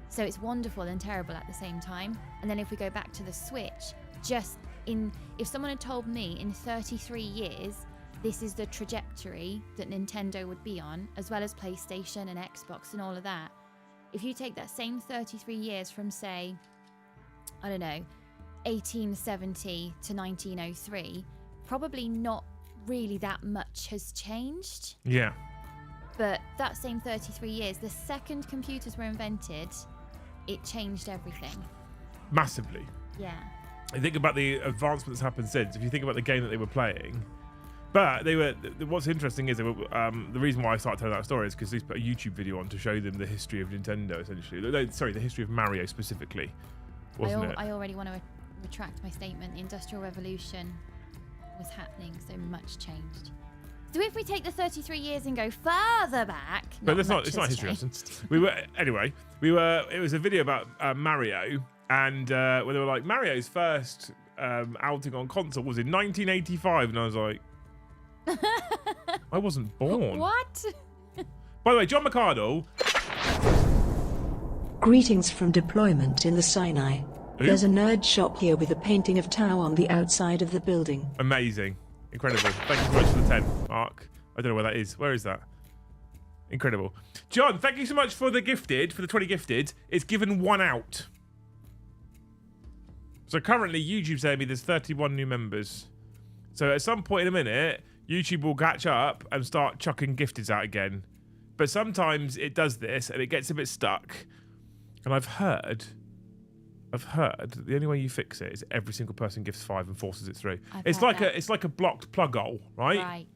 So it's wonderful and terrible at the same time. And then if we go back to the Switch, if someone had told me in 33 years, this is the trajectory that Nintendo would be on, as well as PlayStation and Xbox and all of that. If you take that same 33 years from, say, I don't know, 1870 to 1903, probably not really that much has changed. Yeah. But that same 33 years, the second computers were invented, it changed everything. Massively. Yeah. I think about the advancement that's happened since. If you think about the game that they were playing, but they were. What's interesting is they were, the reason why I started telling that story is because they put a YouTube video on to show them the history of Nintendo, essentially. No, sorry, the history of Mario specifically, wasn't it? I already want to retract my statement. The Industrial Revolution was happening, so much changed. So if we take the 33 years and go further back, but it's not history lesson. It was a video about Mario, and where they were like, Mario's first outing on console was in 1985, and I was like, I wasn't born. What? By the way, John McArdle. Greetings from deployment in the Sinai. Who? There's a nerd shop here with a painting of Tau on the outside of the building. Amazing. Incredible. Thank you so much for the 10, Mark. I don't know where that is. Where is that? Incredible. John, thank you so much for the 20 gifted. It's given 1 out. So currently, YouTube's telling me there's 31 new members. So at some point in a minute, YouTube will catch up and start chucking gifteds out again. But sometimes it does this and it gets a bit stuck. And I've heard that the only way you fix it is every single person gifts 5 and forces it through. It's like a blocked plug hole, right? Right.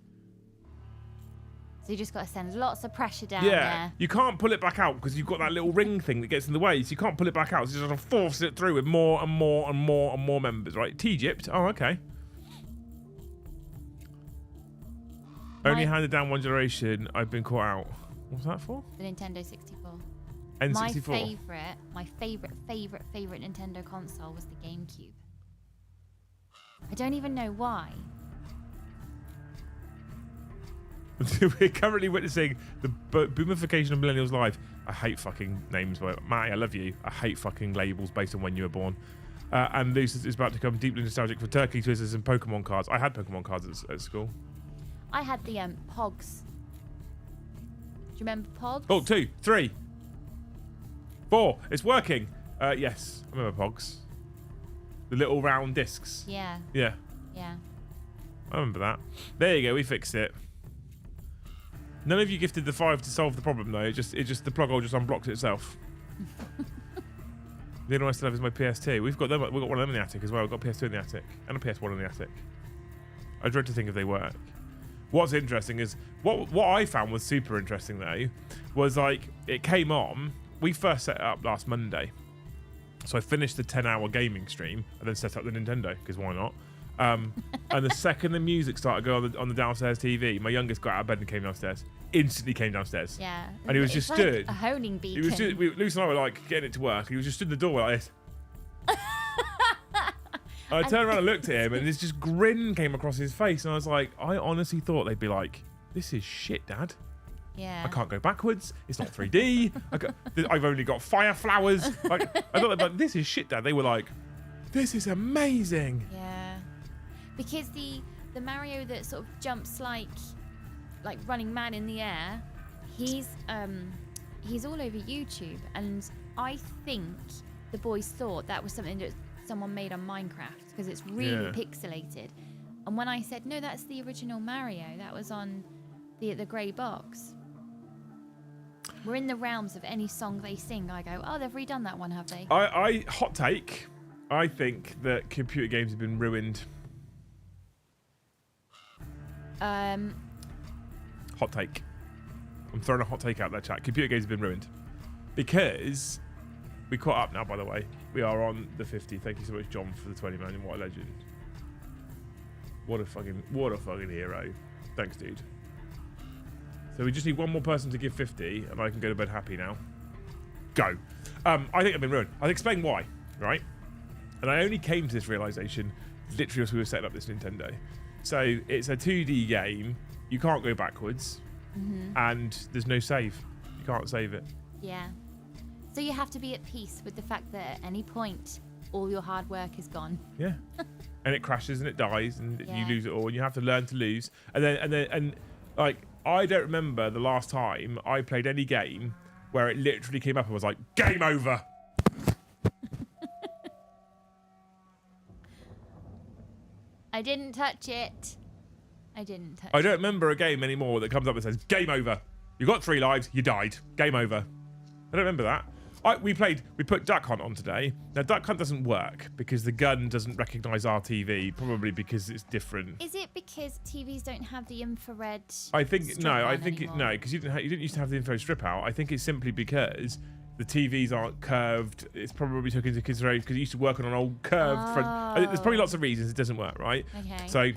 So you just got to send lots of pressure down there. You can't pull it back out because you've got that little ring thing that gets in the way. So you can't pull it back out. So you just have to force it through with more and more and more and more members, right? T-Gypt. Oh, okay. Only handed down one generation. I've been caught out. What's that for? The Nintendo 64. N64. My favorite Nintendo console was the GameCube. I don't even know why. We're currently witnessing the boomification of millennials live. I hate fucking names. Matty, I love you. I hate fucking labels based on when you were born. And Luce is about to become deeply nostalgic for turkey twizzlers and Pokemon cards. I had Pokemon cards at school. I had the Pogs. Do you remember Pogs? Oh, 2, 3, 4. It's working. Yes, I remember Pogs. The little round discs. Yeah. Yeah. Yeah. I remember that. There you go. We fixed it. None of you gifted the 5 to solve the problem though. It just the plug hole just unblocked itself. The only one I still have is my PS2. We've got one of them in the attic as well. We've got PS2 in the attic and a PS1 in the attic. I dread to think if they work. What's interesting is what I found was super interesting though was like it came on. We first set it up last Monday, so I finished the 10-hour gaming stream and then set up the Nintendo because why not? And the second the music started going on the downstairs TV, my youngest got out of bed and came downstairs. Instantly came downstairs. Yeah. And he was just stood. Like a honing beacon. He was just, Luce and I were like getting it to work. And he was just stood in the doorway like this. I turned around and looked at him, and this just grin came across his face, and I was like, I honestly thought they'd be like, "This is shit, Dad. Yeah. I can't go backwards. It's not 3D. I've only got fire flowers. Like, I thought they'd be like, this is shit, Dad." They were like, "This is amazing." Yeah. Because the Mario that sort of jumps like running mad in the air, he's all over YouTube, and I think the boys thought that was something that someone made on Minecraft. because it's really Yeah. pixelated. And when I said, no, that's the original Mario, that was on the grey box. We're in the realms of any song they sing. I go, oh, they've redone that one, have they? I hot take. I think that computer games have been ruined. Hot take. I'm throwing a hot take out there, chat. Computer games have been ruined because we caught up now. By the way, we are on the 50. Thank you so much, John, for the 20 man. What a legend! What a fucking hero. Thanks, dude. So we just need one more person to give 50, and I can go to bed happy now. Go. I think I've been ruined. I'll explain why. Right. And I only came to this realization literally as we were setting up this Nintendo. So it's a 2D game. You can't go backwards. And there's no save. You can't save it. Yeah. So you have to be at peace with the fact that at any point, all your hard work is gone. Yeah. And it crashes and it dies and you Yeah. lose it all. And you have to learn to lose. And like, I don't remember the last time I played any game where it literally came up and was like, game over. I didn't touch it. I don't remember a game anymore that comes up and says, game over. You got 3 lives, you died. Game over. I don't remember that. We put Duck Hunt on today. Now, Duck Hunt doesn't work because the gun doesn't recognise RTV, probably because it's different. Is it because TVs don't have the infrared? I think strip no. I on think anymore? no, because you didn't used to have the info strip out. I think it's simply because the TVs aren't curved. It's probably took into consideration because it used to work on an old curved front. I think there's probably lots of reasons it doesn't work, right? Okay. So,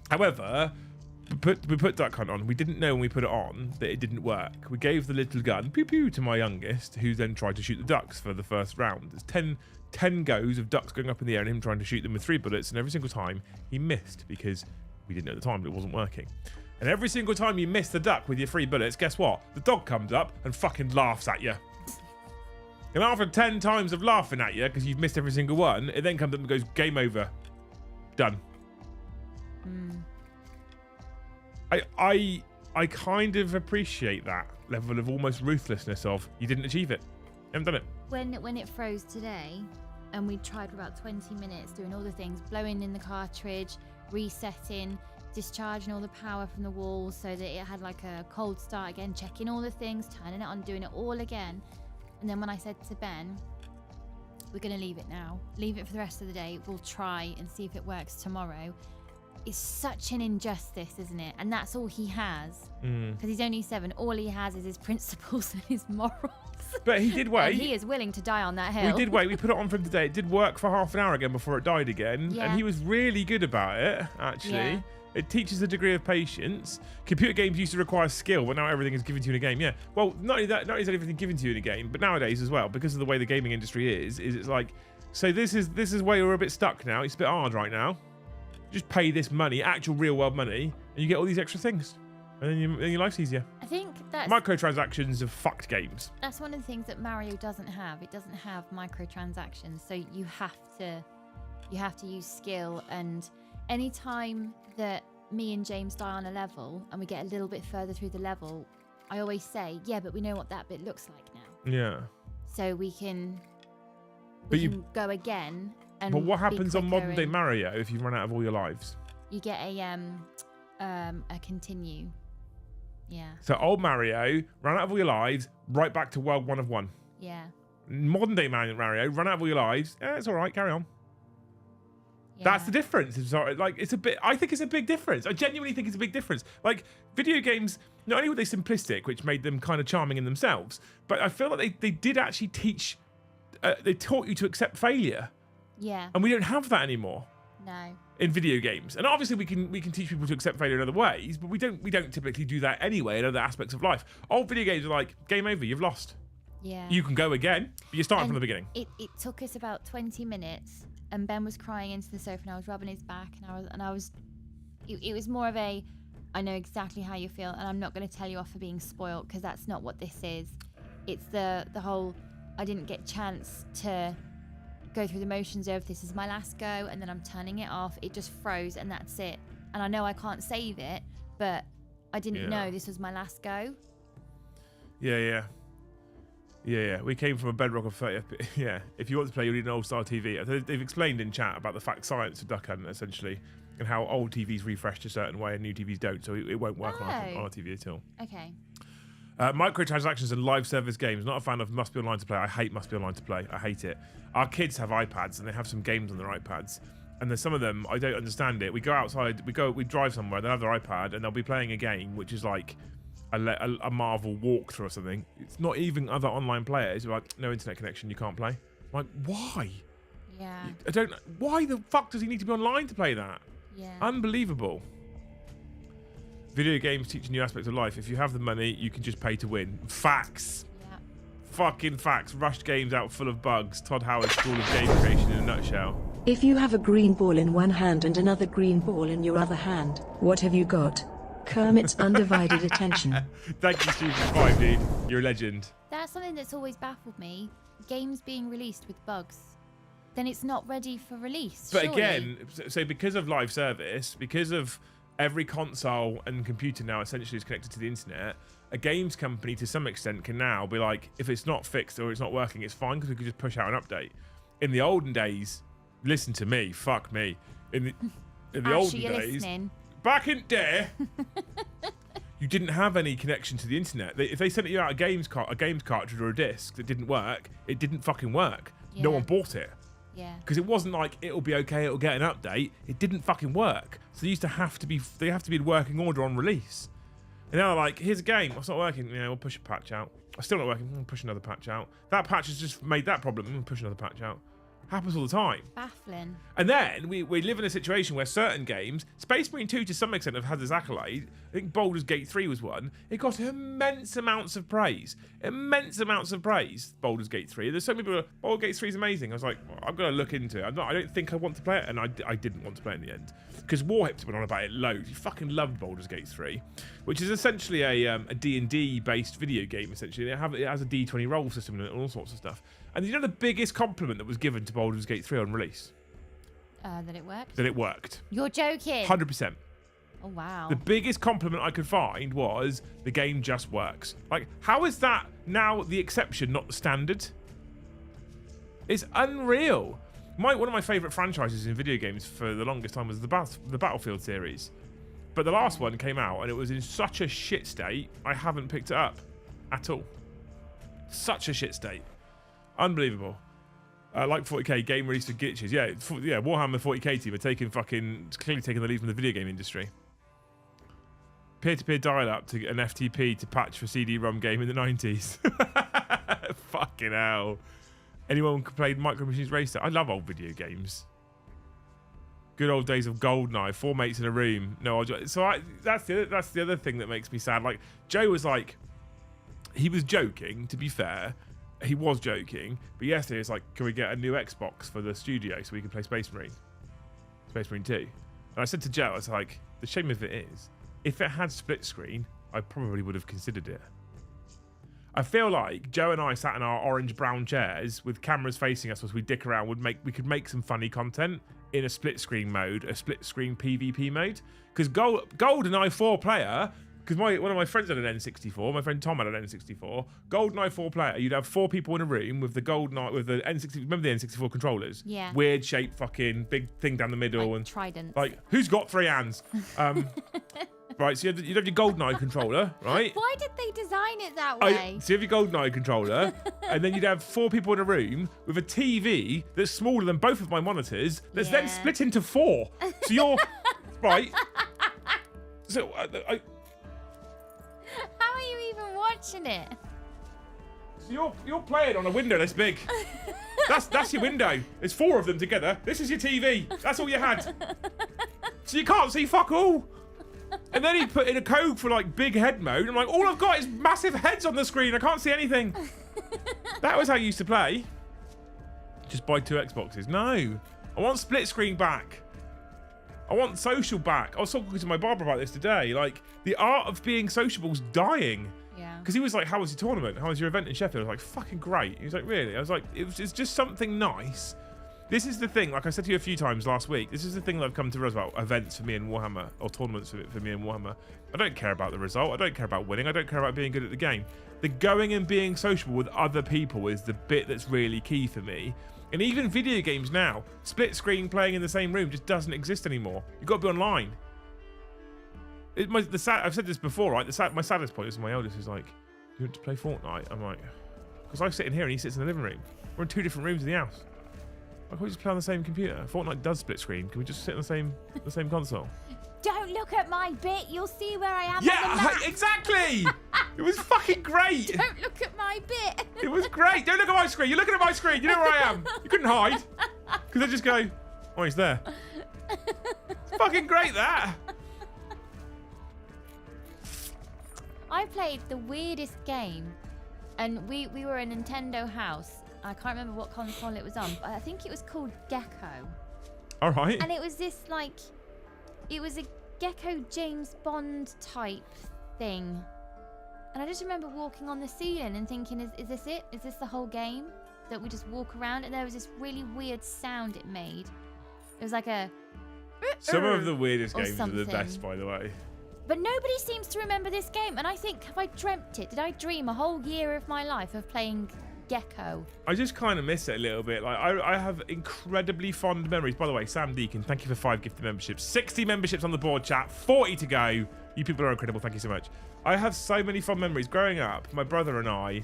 however, we put Duck Hunt on. We didn't know when we put it on that it didn't work. We gave the little gun pew pew to my youngest, who then tried to shoot the ducks for the first round. There's 10 goes of ducks going up in the air and him trying to shoot them with 3 bullets, and every single time he missed because we didn't know at the time that it wasn't working. And every single time you miss the duck with your 3 bullets, guess what? The dog comes up and fucking laughs at you. And after 10 times of laughing at you because you've missed every single one, it then comes up and goes, game over. Done. I kind of appreciate that level of almost ruthlessness of you didn't achieve it. You haven't done it. When it froze today, and we tried for about 20 minutes doing all the things, blowing in the cartridge, resetting, discharging all the power from the walls so that it had like a cold start again, checking all the things, turning it on, doing it all again. And then when I said to Ben, we're going to leave it now, leave it for the rest of the day, we'll try and see if it works tomorrow. It's such an injustice, isn't it? And that's all he has. Because he's only 7. All he has is his principles and his morals. But he did wait. And he is willing to die on that hill. We did wait. We put it on for him today. It did work for half an hour again before it died again. Yeah. And he was really good about it, actually. Yeah. It teaches a degree of patience. Computer games used to require skill, but now everything is given to you in a game. Yeah. Well, not only that, not only is everything given to you in a game, but nowadays as well, because of the way the gaming industry is it's like, so this is where you're a bit stuck now. It's a bit hard right now. Just pay this money, actual real world money, and you get all these extra things. And then your life's easier. I think that's Microtransactions have fucked games. that's one of the things that Mario doesn't have. It doesn't have microtransactions, so you have to use skill. And any time that me and James die on a level and we get a little bit further through the level, I always say, yeah, but we know what that bit looks like now, Yeah. so we can But can go again. And But what be happens on quicker modern day and Mario if you run out of all your lives? You get a continue. Yeah, So old Mario ran out of all your lives, right back to world 1 of 1. yeah. Modern day Mario ran out of all your lives. It's all right, carry on. Yeah. That's the difference. It's sorry, like it's a bit. I think it's a big difference. I genuinely think it's a big difference. Like video games, not only were they simplistic, which made them kind of charming in themselves, but I feel like they did actually teach. They taught you to accept failure, Yeah. and we don't have that anymore No. in video games. And obviously we can teach people to accept failure in other ways, but we don't typically do that anyway in other aspects of life. Old video games are like game over, you've lost. Yeah. You can go again, but you're starting from the beginning. It took us about 20 minutes, and Ben was crying into the sofa, and I was rubbing his back, it was more of a, I know exactly how you feel, and I'm not going to tell you off for being spoiled, because that's not what this is. It's the whole, I didn't get a chance to go through the motions of this is my last go, and then I'm turning it off. It just froze, and that's it. And I know I can't save it, but I didn't know this was my last go. Yeah. Yeah. We came from a bedrock of 30 FPS. Yeah. If you want to play, you need an old-style TV. They've explained in chat about the fact science of Duck Hunt, essentially, and how old TVs refresh a certain way and new TVs don't, so it won't work on our TV at all. Okay. Microtransactions and live service games. Not a fan of must be online to play. I hate must be online to play. I hate it. Our kids have iPads and they have some games on their iPads. And there's some of them, I don't understand it. We go outside, we drive somewhere, they'll have their iPad and they'll be playing a game which is like a Marvel walkthrough or something. It's not even other online players. You're like, no internet connection, you can't play. I'm like, why? Yeah. Why the fuck does he need to be online to play that? Yeah. Unbelievable. Video games teach new aspects of life. If you have the money, you can just pay to win. Facts. Yeah. Fucking facts. Rushed games out full of bugs. Todd Howard's School of Game Creation in a nutshell. If you have a green ball in one hand and another green ball in your other hand, what have you got? Kermit's undivided attention. Thank you, Steve, for 5, dude. You're a legend. That's something that's always baffled me. Games being released with bugs. Then it's not ready for release. But surely. again, so because of live service, because of every console and computer now essentially is connected to the internet, a games company to some extent can now be like, if it's not fixed or it's not working, it's fine because we can just push out an update. In the olden days, listen to me, fuck me. In the olden days, listening. back in there, you didn't have any connection to the internet. If they sent you out a games cartridge or a disc that didn't work, it didn't fucking work. Yeah. No one bought it. Yeah. Because it wasn't like it'll be okay, it'll get an update. It didn't fucking work. So they have to be in working order on release. And now they're like, here's a game. It's not working. Yeah, we'll push a patch out. It's still not working. We'll push another patch out. That patch has just made that problem. We'll push another patch out. Happens all the time. Baffling. And then we live in a situation where certain games, Space Marine 2 to some extent have had this accolade. I think Baldur's Gate 3 was one. It got immense amounts of praise. Immense amounts of praise, Baldur's Gate 3. There's so many people who are, Baldur's Gate 3 is amazing. I was like, well, I'm going to look into it. I don't think I want to play it. And I didn't want to play it in the end. Because Warhip's been on about it loads. He fucking loved Baldur's Gate 3, which is essentially a D&D based video game, essentially. It has a D20 roll system and all sorts of stuff. And you know the biggest compliment that was given to Baldur's Gate 3 on release? That it worked? That it worked. You're joking. 100%. Oh, wow. The biggest compliment I could find was the game just works. Like, how is that now the exception, not the standard? It's unreal. One of my favourite franchises in video games for the longest time was the Battlefield series. But the last one came out and it was in such a shit state, I haven't picked it up at all. Such a shit state. Unbelievable. Like 40k game release for glitches. Yeah, Warhammer 40k team are clearly taking the lead from the video game industry. Peer-to-peer dial-up to an FTP to patch for CD-ROM game in the 90s. Fucking hell. Anyone who played Micro Machines Racer? I love old video games. Good old days of GoldenEye. 4 mates in a room. No, that's the other thing that makes me sad. Like, Joe was like, he was joking, to be fair. He was joking, but yesterday it's like, can we get a new Xbox for the studio so we can play Space Marine 2? And I said to Joe, I was like, the shame of it is, if it had split screen, I probably would have considered it. I feel like Joe and I sat in our orange-brown chairs with cameras facing us as we dick around. We could make some funny content in a split screen mode, a split screen PvP mode. Because GoldenEye 4 player. Because one of my friends had an N64, my friend Tom had an N64. GoldenEye 4 player, you'd have 4 people in a room with the GoldenEye, with the N64. Remember the N64 controllers? Yeah. Weird shape, fucking big thing down the middle, like and trident. Like, who's got 3 hands? Right, so you'd have your GoldenEye controller, right? Why did they design it that way? So you have your GoldenEye controller, and then you'd have 4 people in a room with a TV that's smaller than both of my monitors. That's then split into 4. So you're right. So how are you even watching it? So you're playing on a window this big. That's your window. There's 4 of them together. This is your TV. That's all you had. So you can't see fuck all. And then he put in a code for like big head mode. I'm like, all I've got is massive heads on the screen. I can't see anything. That was how you used to play. Just buy 2 Xboxes. No, I want split screen back. I want social back. I was talking to my barber about this today. Like, the art of being sociable's dying. Yeah. Because he was like, how was your tournament? How was your event in Sheffield? I was like, fucking great. He was like, really? I was like, it's just something nice This is the thing, like I said to you a few times last week, this is the thing that I've come to realize about events for me in Warhammer, or tournaments for me in Warhammer. I don't care about the result, I don't care about winning, I don't care about being good at the game. The going and being sociable with other people is the bit that's really key for me. And even video games now, split screen playing in the same room just doesn't exist anymore. You've got to be online. I've said this before, right? My saddest point is my eldest is like, you want to play Fortnite? I'm like, because I sit in here and he sits in the living room. We're in 2 different rooms in the house. Why can't we just play on the same computer? Fortnite does split screen. Can we just sit on the same console? Don't look at my bit. You'll see where I am. Yeah, exactly. It was fucking great. Don't look at my bit. It was great. Don't look at my screen. You're looking at my screen. You know where I am. You couldn't hide. Because I just go, oh, he's there. It's fucking great, that. I played the weirdest game, and we were a Nintendo house. I can't remember what console it was on, but I think it was called Gecko. All right. And it was this, like, it was a Gecko James Bond type thing. And I just remember walking on the ceiling and thinking, is this it? Is this the whole game? That we just walk around? And there was this really weird sound it made. It was like a... Some of the weirdest games something. are the best, by the way. But nobody seems to remember this game. And I think, have I dreamt it? Did I dream a whole year of my life of playing Gecko? I just kind of miss it a little bit. Like I have incredibly fond memories. By the way, Sam Deacon, thank you for 5 gifted memberships. 60 memberships on the board, chat. 40 to go. You people are incredible. Thank you so much. I have so many fond memories. Growing up, my brother and I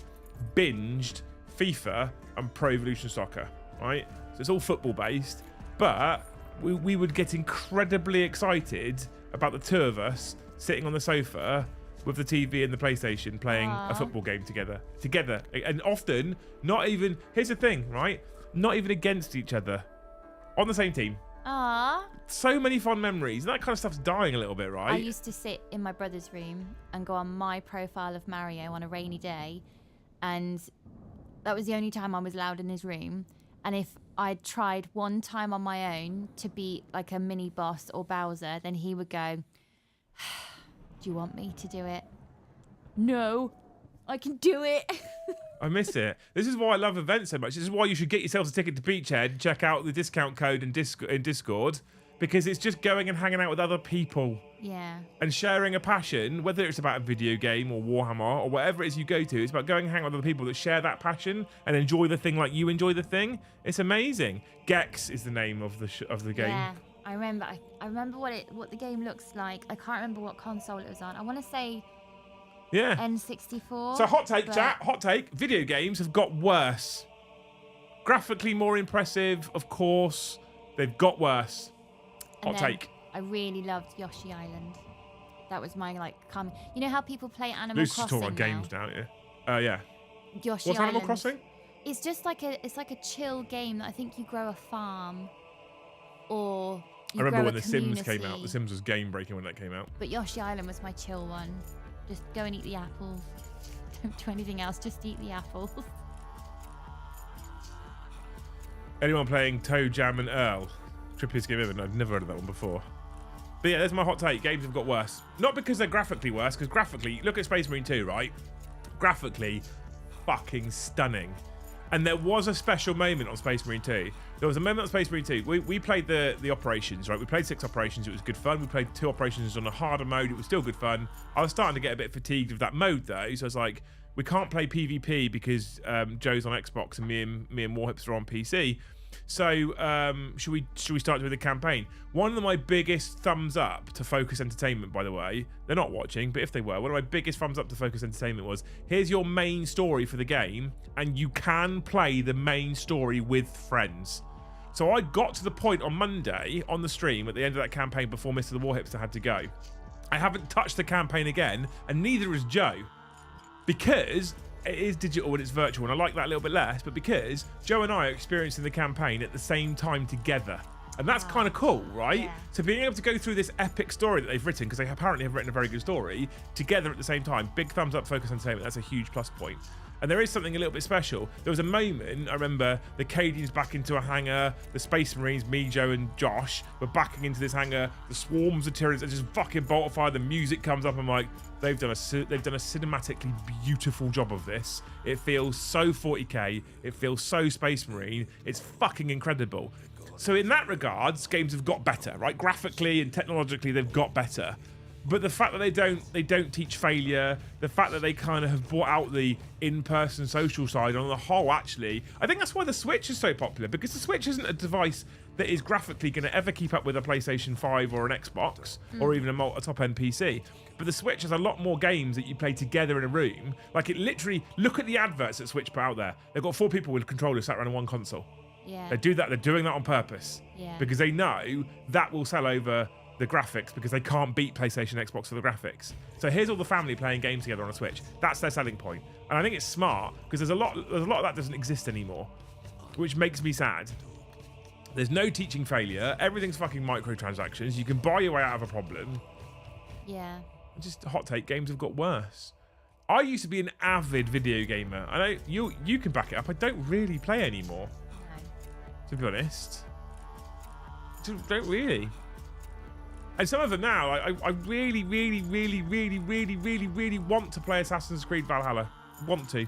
binged FIFA and Pro Evolution Soccer, right? So it's all football based, but we would get incredibly excited about the 2 of us sitting on the sofa with the TV and the PlayStation playing a football game together. And often, not even, here's the thing, right? Not even against each other. On the same team. Aww. So many fond memories. That kind of stuff's dying a little bit, right? I used to sit in my brother's room and go on my profile of Mario on a rainy day. And that was the only time I was allowed in his room. And if I'd tried one time on my own to beat like a mini boss or Bowser, then he would go, do you want me to do it? No, I can do it. I miss it. This is why I love events so much. This is why you should get yourselves a ticket to Beachhead, check out the discount code in Discord, because it's just going and hanging out with other people. Yeah. And sharing a passion, whether it's about a video game or Warhammer or whatever it is you go to, it's about going and hang out with other people that share that passion and enjoy the thing like you enjoy the thing. It's amazing. Gex is the name of the game. Yeah. I remember what the game looks like. I can't remember what console it was on. I want to say N64. So hot take, chat. Hot take. Video games have got worse. Graphically more impressive, of course. They've got worse. Hot take. I really loved Yoshi Island. That was my comment. You know how people play Animal Lucy's Crossing talking about games now, yeah. Yeah. Yoshi What's Island. Animal Crossing? It's just like a chill game that I think you grow a farm, or you I remember grow when a The Sims community. came out. The Sims was game breaking when that came out. But Yoshi Island was my chill one. Just go and eat the apples. Don't do anything else. Just eat the apples. Anyone playing Toe Jam and Earl? Trippiest game ever. I've never heard of that one before. But yeah, there's my hot take. Games have got worse. Not because they're graphically worse, because graphically, look at Space Marine 2, right? Graphically, fucking stunning. And there was a special moment on Space Marine 2. There was a moment on Space Marine 2. We played the operations, right? We played 6 operations. It was good fun. We played 2 operations on a harder mode. It was still good fun. I was starting to get a bit fatigued of that mode, though. So I was like, we can't play PvP because Joe's on Xbox and me and Warhips are on PC. So should we start with the campaign? One of my biggest thumbs up to Focus Entertainment, by the way, they're not watching, but if they were, one of my biggest thumbs up to Focus Entertainment was, here's your main story for the game, and you can play the main story with friends. So I got to the point on Monday on the stream at the end of that campaign before Mr. the Warhipster had to go. I haven't touched the campaign again, and neither has Joe, because it is digital and it's virtual, and I like that a little bit less, but because Joe and I are experiencing the campaign at the same time together. And that's kind of cool, right? Yeah. So being able to go through this epic story that they've written, because they apparently have written a very good story, together at the same time, big thumbs up, Focus Entertainment. That's a huge plus point. And there is something a little bit special. There was a moment, I remember, the Cadians back into a hangar, the Space Marines, me, Joe, and Josh, were backing into this hangar, the swarms of Tyranids are just fucking bolt fire, the music comes up, I'm like, they've done a cinematically beautiful job of this. It feels so 40k, it feels so Space Marine, it's fucking incredible. So in that regards, games have got better, right? Graphically and technologically, they've got better. But the fact that they don't teach failure, the fact that they kind of have brought out the in-person social side on the whole, actually, I think that's why the Switch is so popular, because the Switch isn't a device that is graphically going to ever keep up with a PlayStation 5 or an Xbox or even a top-end PC. But the Switch has a lot more games that you play together in a room. Like, it literally, look at the adverts that Switch put out there. They've got 4 people with controllers sat around on one console. Yeah. They do that. They're doing that on purpose. Yeah. Because they know that will sell over the graphics, because they can't beat PlayStation, Xbox for the graphics. So here's all the family playing games together on a Switch. That's their selling point. And I think it's smart, because there's a lot of that doesn't exist anymore, which makes me sad. There's no teaching failure. Everything's fucking microtransactions. You can buy your way out of a problem. Yeah. Just hot take, games have got worse. I used to be an avid video gamer. I know you can back it up. I don't really play anymore. No. To be honest. Don't really. And some of them now, I really, really, really, really, really, really, really want to play Assassin's Creed Valhalla. Want to.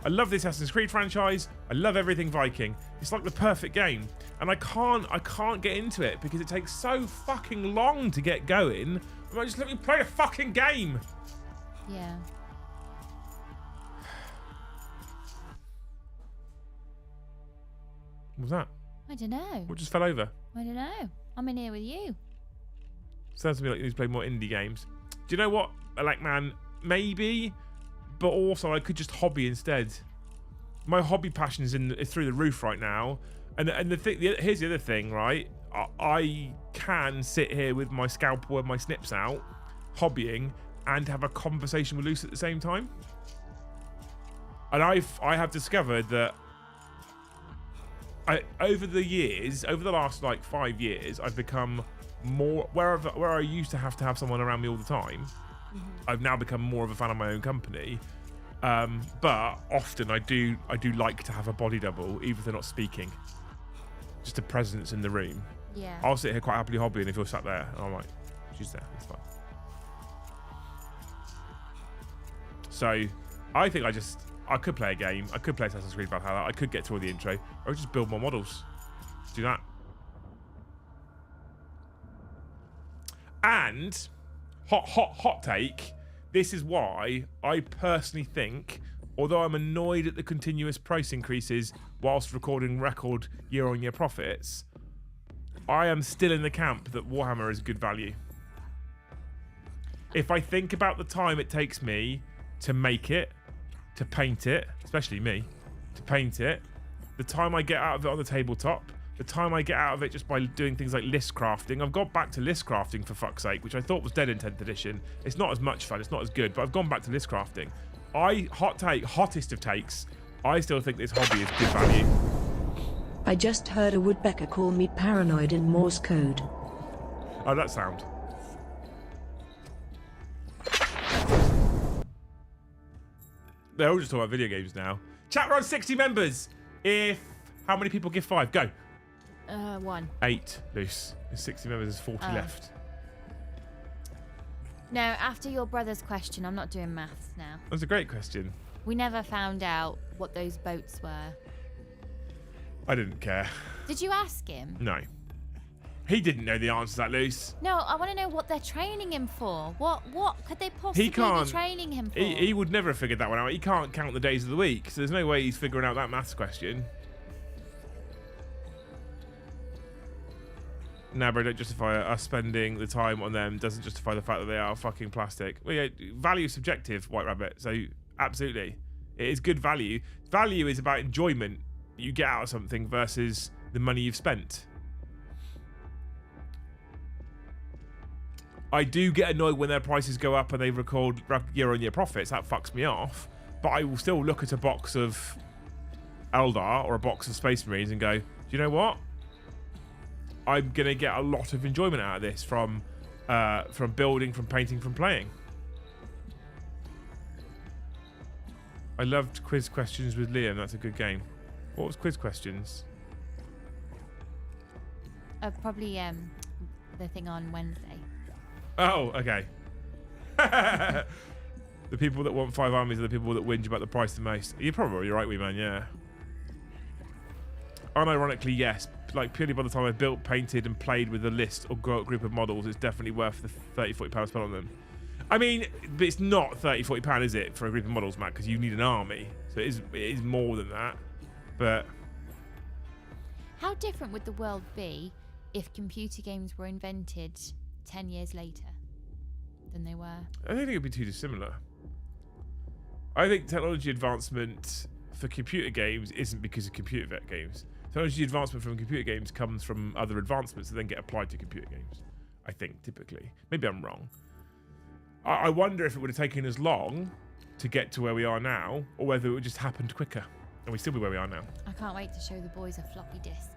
I love the Assassin's Creed franchise. I love everything Viking. It's like the perfect game. And I can't get into it because it takes so fucking long to get going. I'm like, just let me play a fucking game. Yeah. What was that? I don't know. What just fell over? I don't know. I'm in here with you. Sounds to me like you need to play more indie games. Do you know what? Like, man, maybe, but also I could just hobby instead. My hobby passion is through the roof right now. And here's the other thing, right? I can sit here with my scalpel and my snips out, hobbying, and have a conversation with Luce at the same time. And I have discovered that over the last like 5 years, I've become more where I used to have someone around me all the time. I've now become more of a fan of my own company. But often I do like to have a body double, even if they're not speaking. Just a presence in the room. Yeah. I'll sit here quite happily hobbying if you're sat there, and I'm like, she's there. It's fine. So I think I could play a game. I could play Assassin's Creed Valhalla. I could get through the intro, or just build more models. Do that. And hot take. This is why I personally think, although I'm annoyed at the continuous price increases whilst recording record year-on-year profits, I am still in the camp that Warhammer is good value. If I think about the time it takes me to make it, to paint it, especially me, to paint it, the time I get out of it on the tabletop, the time I get out of it just by doing things like list crafting. I've gone back to list crafting, for fuck's sake, which I thought was dead in 10th edition. It's not as much fun, it's not as good, but I've gone back to list crafting. Hottest of takes, I still think this hobby is good value. I just heard a woodpecker call me paranoid in Morse code. Oh, that sound. They're all just talking about video games now. Chat, we're on 60 members. How many people give 5? Go. 1. 8, Luce. There's 60 members, there's 40 left. No, after your brother's question, I'm not doing maths now. That's a great question. We never found out what those boats were. I didn't care. Did you ask him? No. He didn't know the answer to that, Luce. No, I want to know what they're training him for. What could they possibly be training him for? He would never have figured that one out. He can't count the days of the week, so there's no way he's figuring out that maths question. No, bro, don't justify us spending the time on them. Doesn't justify the fact that they are fucking plastic. Well, yeah, value is subjective, White Rabbit. So, absolutely. It is good value. Value is about enjoyment you get out of something versus the money you've spent. I do get annoyed when their prices go up and they record year-on-year profits. That fucks me off. But I will still look at a box of Eldar or a box of Space Marines and go, do you know what? I'm going to get a lot of enjoyment out of this from building, from painting, from playing. I loved quiz questions with Liam. That's a good game. What was quiz questions? Probably the thing on Wednesday. Oh, okay. The people that want 5 armies are the people that whinge about the price the most. You're probably right, wee man, yeah. Unironically, yes. Like, purely by the time I've built, painted, and played with a list or group of models, it's definitely worth the £30-40 spent on them. I mean, but it's not £30-40, is it, for a group of models, Matt? Because you need an army. So it is more than that. But How different would the world be if computer games were invented 10 years later than they were? I don't think it'd be too dissimilar. I think technology advancement for computer games isn't because of computer games. Technology advancement from computer games comes from other advancements that then get applied to computer games. I think, typically. Maybe I'm wrong. I wonder if it would have taken as long to get to where we are now, or whether it would just happened quicker, and we'd still be where we are now. I can't wait to show the boys a floppy disk.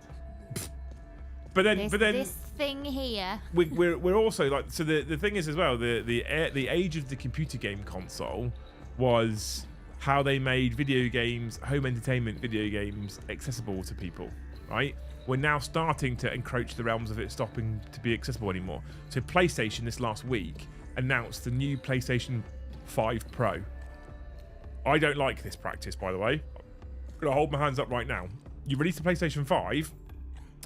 But then This thing here. we're also like, so the thing is as well, the age of the computer game console was how they made video games, home entertainment video games, accessible to people, right? We're now starting to encroach the realms of it stopping to be accessible anymore. So PlayStation this last week announced the new PlayStation 5 Pro. I don't like this practice, by the way. I'm gonna hold my hands up right now. You release the PlayStation 5,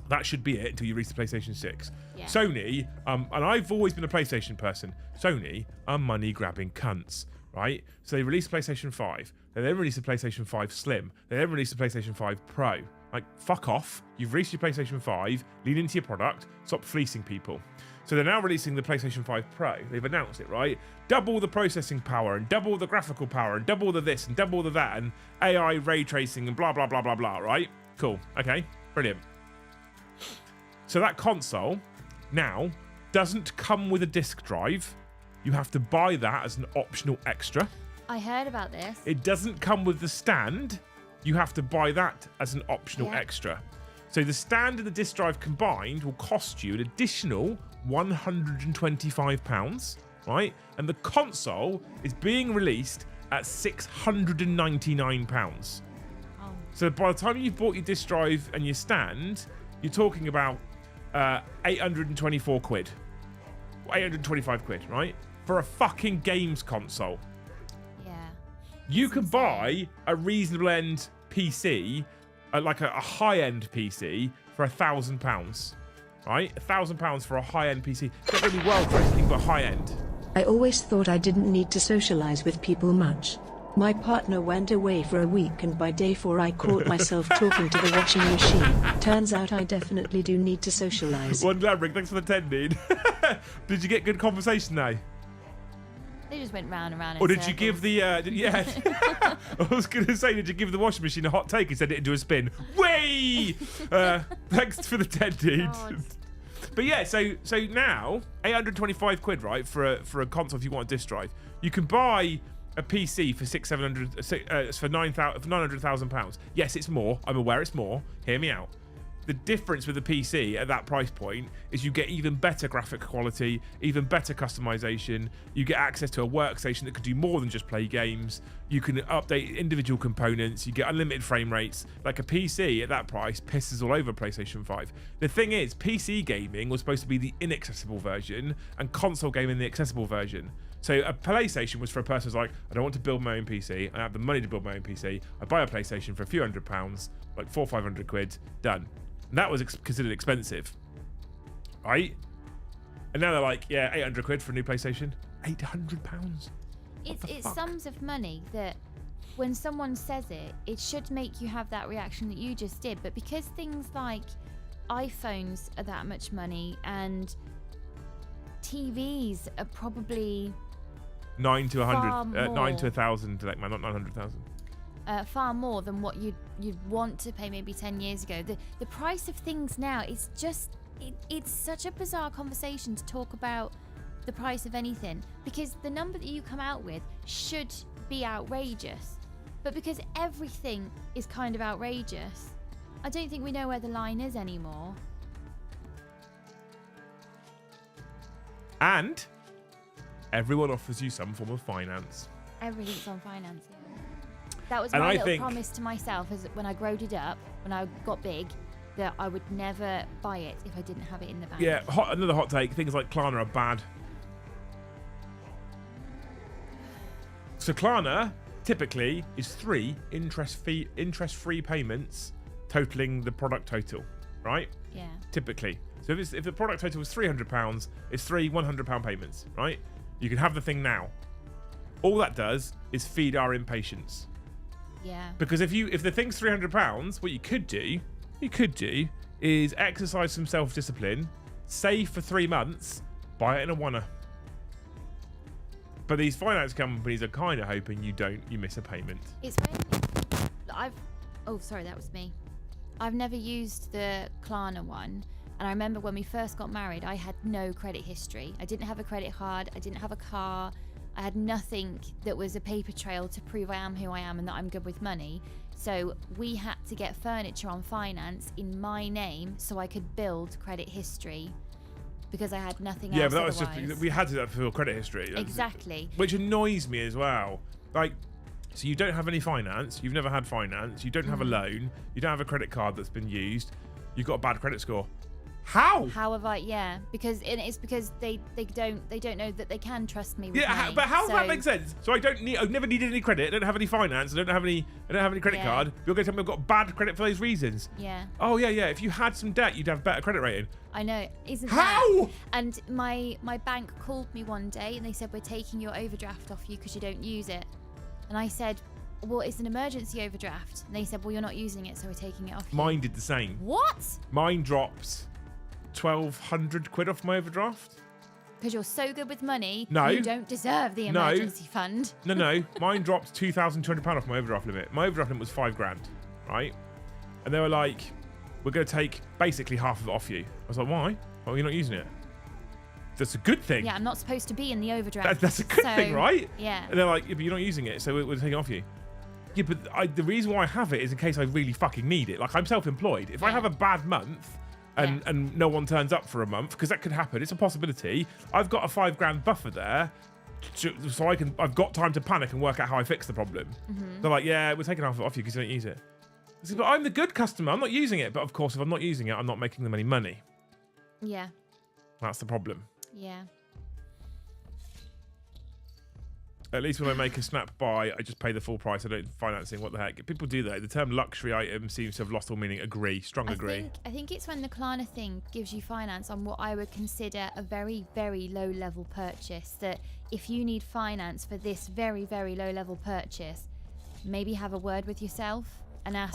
that should be it until you release the PlayStation 6. Yeah. Sony, and I've always been a PlayStation person, Sony are money-grabbing cunts, right? So they released PlayStation 5, they then released the PlayStation 5 Slim, they then released the PlayStation 5 Pro. Like, fuck off. You've released your PlayStation 5, lean into your product, stop fleecing people. So they're now releasing the PlayStation 5 Pro. They've announced it, right? Double the processing power, and double the graphical power, and double the this, and double the that, and AI ray tracing, and blah, blah, blah, blah, blah, right? Cool. Okay. Brilliant. So that console now doesn't come with a disc drive. You have to buy that as an optional extra. I heard about this. It doesn't come with the stand. You have to buy that as an optional extra. So the stand and the disc drive combined will cost you an additional £125, right? And the console is being released at £699. Oh. So by the time you've bought your disc drive and your stand, you're talking about 824 quid. 825 quid, right? For a fucking games console. Yeah. You can buy a reasonable end PC, like a high-end PC, for £1,000, right? £1,000 for a high-end PC. It's not really well for anything but high-end. I always thought I didn't need to socialize with people much. My partner went away for a week and by day 4 I caught myself talking to the washing machine. Turns out I definitely do need to socialize. One Glambrick, thanks for the 10, dude. Did you get good conversation though? They just went round and round. Or did you give the, yeah. I was going to say, did you give the washing machine a hot take and send it into a spin? Way! Thanks for the 10, dude. God. But yeah, so now, 825 quid, right, for a console if you want a disc drive. You can buy a PC for for £900,000. Yes, it's more. I'm aware it's more. Hear me out. The difference with the PC at that price point is you get even better graphic quality, even better customization. You get access to a workstation that could do more than just play games. You can update individual components. You get unlimited frame rates. Like a PC at that price pisses all over PlayStation 5. The thing is, PC gaming was supposed to be the inaccessible version and console gaming the accessible version. So a PlayStation was for a person who's like, I don't want to build my own PC. I have the money to build my own PC. I buy a PlayStation for a few £100, like 400 or 500 quid, done. And that was considered expensive, right? And now they're like, yeah, 800 quid for a new PlayStation. £800. It's sums of money that when someone says it, it should make you have that reaction that you just did. But because things like iPhones are that much money and TVs are probably 9 to 100, far 9 more. to 1,000, like man, not 900,000. Far more than what you'd want to pay maybe 10 years ago. The price of things now is just it's such a bizarre conversation to talk about the price of anything, because the number that you come out with should be outrageous, but because everything is kind of outrageous, I don't think we know where the line is anymore. And everyone offers you some form of finance. Everything's on finance, yeah. That was And my I little think- promise to myself, as when I growed it up, when I got big, that I would never buy it if I didn't have it in the bank. Yeah, another hot take. Things like Klarna are bad. So Klarna typically is 3 interest-free payments totaling the product total, right? Yeah. Typically. So if the product total was £300, it's 3 £100 payments, right? You can have the thing now. All that does is feed our impatience. Yeah. Because if the thing's £300, what you could do is exercise some self-discipline, save for 3 months, buy it in a oneer. But these finance companies are kind of hoping you miss a payment. It's when oh, sorry, that was me. I've never used the Klarna one. And I remember when we first got married, I had no credit history. I didn't have a credit card. I didn't have a car. I had nothing that was a paper trail to prove I am who I am and that I'm good with money. So we had to get furniture on finance in my name so I could build credit history because I had nothing else. Yeah, but that otherwise. was just, we had to do that for credit history. Exactly. Which annoys me as well. Like, so you don't have any finance, you've never had finance, you don't have a loan, you don't have a credit card that's been used, you've got a bad credit score. How? How have I? Yeah, because it's because they don't know that they can trust me with money. But how does that make sense? So I've never needed any credit, I don't have any finance, I don't have any credit card. You're going to tell me I've got bad credit for those reasons. Yeah. Oh yeah. If you had some debt, you'd have better credit rating. I know, isn't How? that? And my bank called me one day and they said, we're taking your overdraft off you because you don't use it. And I said, well, it's an emergency overdraft. And they said, well, you're not using it, so we're taking it off you. Mine did the same. What? Mine dropped 1,200 quid off my overdraft. Because you're so good with money, No. you don't deserve the emergency fund. No. Mine dropped £2,200 off my overdraft limit. My overdraft limit was £5,000, right? And they were like, we're going to take basically half of it off you. I was like, why? Oh, you're not using it. That's a good thing. Yeah, I'm not supposed to be in the overdraft. That's a good thing, right? Yeah. And they're like, yeah, but you're not using it, so we're taking it off you. Yeah, but the reason why I have it is in case I really fucking need it. Like, I'm self-employed. If I have a bad month and no one turns up for a month, because that could happen, it's a possibility, I've got a £5,000 buffer there, so I've got time to panic and work out how I fix the problem. They're like, yeah, we're taking half of it off you because you don't use it. I said, but I'm the good customer. I'm not using it. But of course, if I'm not using it, I'm not making them any money. Yeah. That's the problem. Yeah. At least when I make a snap buy, I just pay the full price. I don't financing. What the heck? People do that. The term luxury item seems to have lost all meaning. Agree. Strong agree. I think it's when the Klarna thing gives you finance on what I would consider a very, very low level purchase. That if you need finance for this very, very low level purchase, maybe have a word with yourself and ask,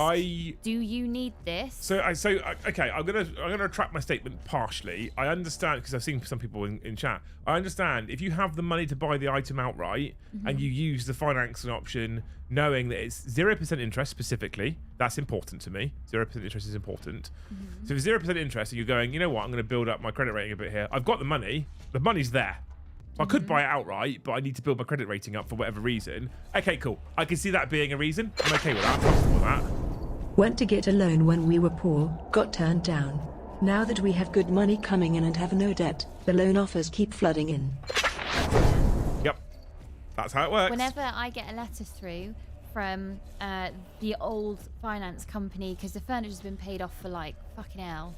do you need this? Okay, I'm gonna retract my statement partially. I understand, because I've seen some people in chat. I understand if you have the money to buy the item outright and you use the financing option, knowing that it's 0% interest specifically. That's important to me. 0% interest is important. So if 0% interest, and you're going, you know what, I'm going to build up my credit rating a bit here. I've got the money. The money's there. So I could buy it outright, but I need to build my credit rating up for whatever reason. Okay, cool. I can see that being a reason. I'm okay with that. I'm comfortable with that. Went to get a loan when we were poor, got turned down. Now that we have good money coming in and have no debt, the loan offers keep flooding in. Yep. That's how it works. Whenever I get a letter through from the old finance company, because the furniture's been paid off for like, fucking hell,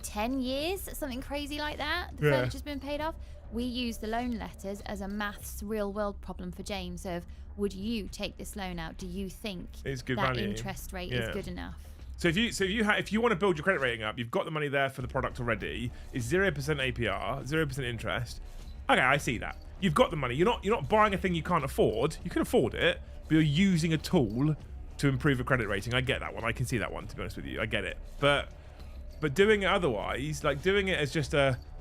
10 years? Something crazy like that. The furniture's been paid off. We use the loan letters as a maths real world problem for James of, would you take this loan out? Do you think It's good that value. interest rate is good enough? So if you want to build your credit rating up, you've got the money there for the product already. It's 0% APR, 0% interest. Okay, I see that. You've got the money. You're not buying a thing you can't afford. You can afford it, but you're using a tool to improve a credit rating. I get that one. I can see that one, to be honest with you. I get it. But doing it otherwise, like doing it as just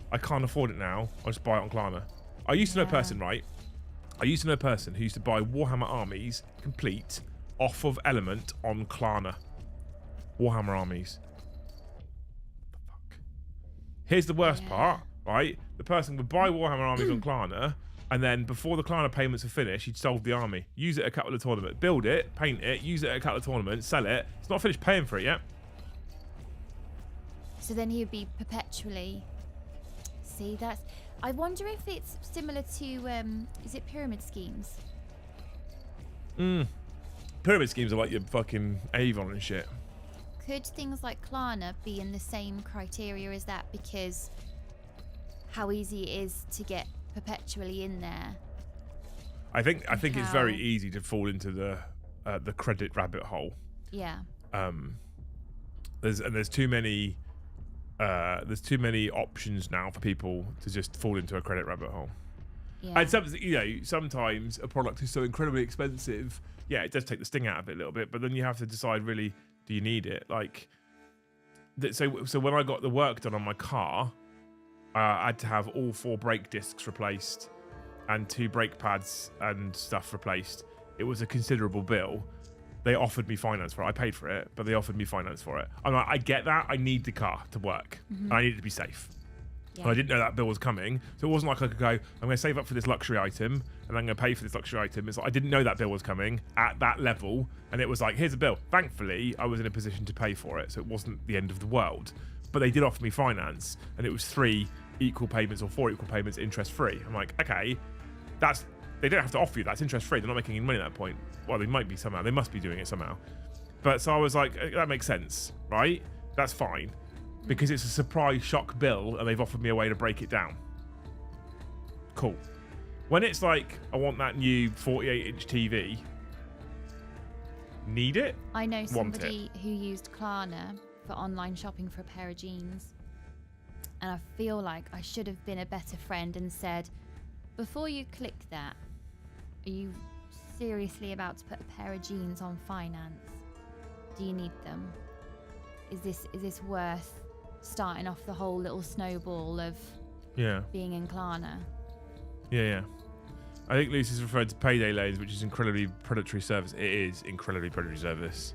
I can't afford it now, I'll just buy it on Klarna. I used to know a person, right? I used to know a person who used to buy Warhammer armies complete off of Element on Klarna. Warhammer armies. What the fuck? Here's the worst part, right? The person would buy Warhammer armies on Klarna, and then before the Klarna payments are finished, he'd sold the army. Use it at a couple of tournaments. Build it, paint it, use it at a couple of tournaments, sell it. It's not finished paying for it yet. So then he would be perpetually... See, that's... I wonder if it's similar to, is it pyramid schemes? Pyramid schemes are like your fucking Avon and shit. Could things like Klarna be in the same criteria as that, because how easy it is to get perpetually in there? I think it's very easy to fall into the credit rabbit hole. Yeah. There's too many options now for people to just fall into a credit rabbit hole. Yeah. And sometimes a product is so incredibly expensive. Yeah, it does take the sting out of it a little bit, but then you have to decide, really, do you need it? Like, so when I got the work done on my car, I had to have all 4 brake discs replaced and 2 brake pads and stuff replaced. It was a considerable bill. They offered me finance for it. I paid for it, but they offered me finance for it. I'm like, I get that. I need the car to work. Mm-hmm. I need it to be safe. Yeah. And I didn't know that bill was coming. So it wasn't like I could go, I'm going to save up for this luxury item and I'm going to pay for this luxury item. It's like, I didn't know that bill was coming at that level. And it was like, here's a bill. Thankfully, I was in a position to pay for it. So it wasn't the end of the world. But they did offer me finance. And it was 3 equal payments or 4 equal payments interest free. I'm like, okay, they don't have to offer you that. It's interest free. They're not making any money at that point. Well, they might be somehow. They must be doing it somehow. But so I was like, that makes sense, right? That's fine. Because it's a surprise shock bill and they've offered me a way to break it down. Cool. When it's like, I want that new 48-inch TV, need it? I know somebody who used Klarna for online shopping for a pair of jeans. And I feel like I should have been a better friend and said, before you click that, are you seriously about to put a pair of jeans on finance? Do you need them? Is this worth starting off the whole little snowball of being in Klarna? Yeah. I think Lucy's referred to payday loans, which is incredibly predatory service. It is incredibly predatory service.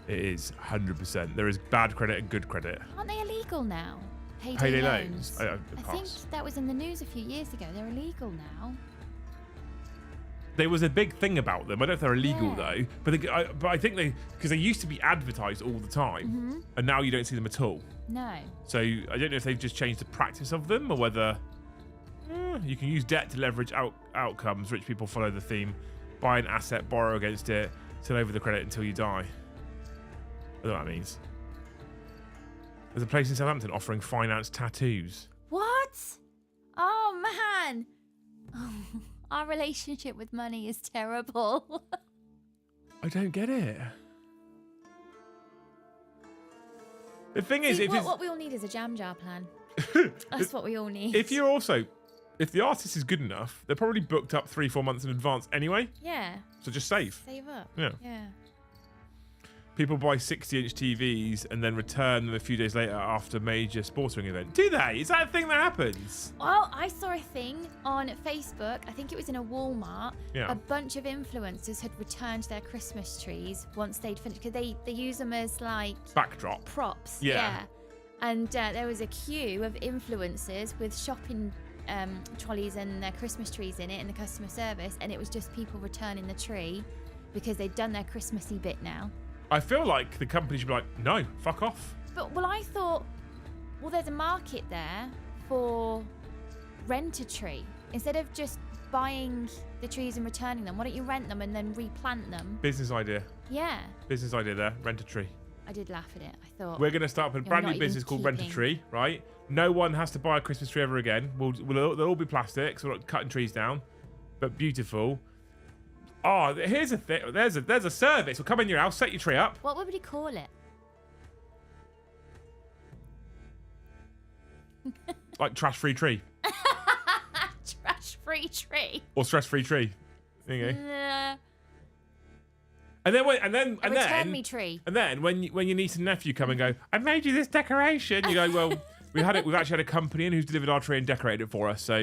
It is 100%. There is bad credit and good credit. Aren't they illegal now? Payday loans? I think that was in the news a few years ago. They're illegal now. There was a big thing about them. I don't know if they're illegal though, but I think because they used to be advertised all the time, and now you don't see them at all. No. So I don't know if they've just changed the practice of them, or whether you can use debt to leverage outcomes. Rich people follow the theme: buy an asset, borrow against it, turn over the credit until you die. I don't know what that means. There's a place in Southampton offering finance tattoos. What? Oh man. Our relationship with money is terrible. I don't get it. The thing is, what we all need is a jam jar plan. That's what we all need. If the artist is good enough, they're probably booked up 3-4 months in advance anyway. Yeah. So just save. Save up. Yeah. Yeah. People buy 60-inch TVs and then return them a few days later after a major sporting event. Do they? Is that a thing that happens? Well, I saw a thing on Facebook. I think it was in a Walmart. Yeah. A bunch of influencers had returned their Christmas trees once they'd finished, because they use them as like backdrop props. Yeah. And there was a queue of influencers with shopping trolleys and their Christmas trees in it, and the customer service, and it was just people returning the tree because they'd done their Christmassy bit now. I feel like the company should be like, no, fuck off. But, I thought, there's a market there for rent a tree. Instead of just buying the trees and returning them, why don't you rent them and then replant them? Business idea. Yeah. Business idea there. Rent a tree. I did laugh at it. I thought, we're going to start up a brand new business called Rent a Tree, right? No one has to buy a Christmas tree ever again. They'll all be plastic, so we're not cutting trees down, but beautiful. Oh, here's a thing. There's a service. We'll come in your house, set your tree up. What would we call it? Like trash-free tree. Trash-free tree. Or stress-free tree. There you go. Return me tree. And then when your niece and nephew come and go, I made you this decoration. You go, well, we've actually had a company in who's delivered our tree and decorated it for us. So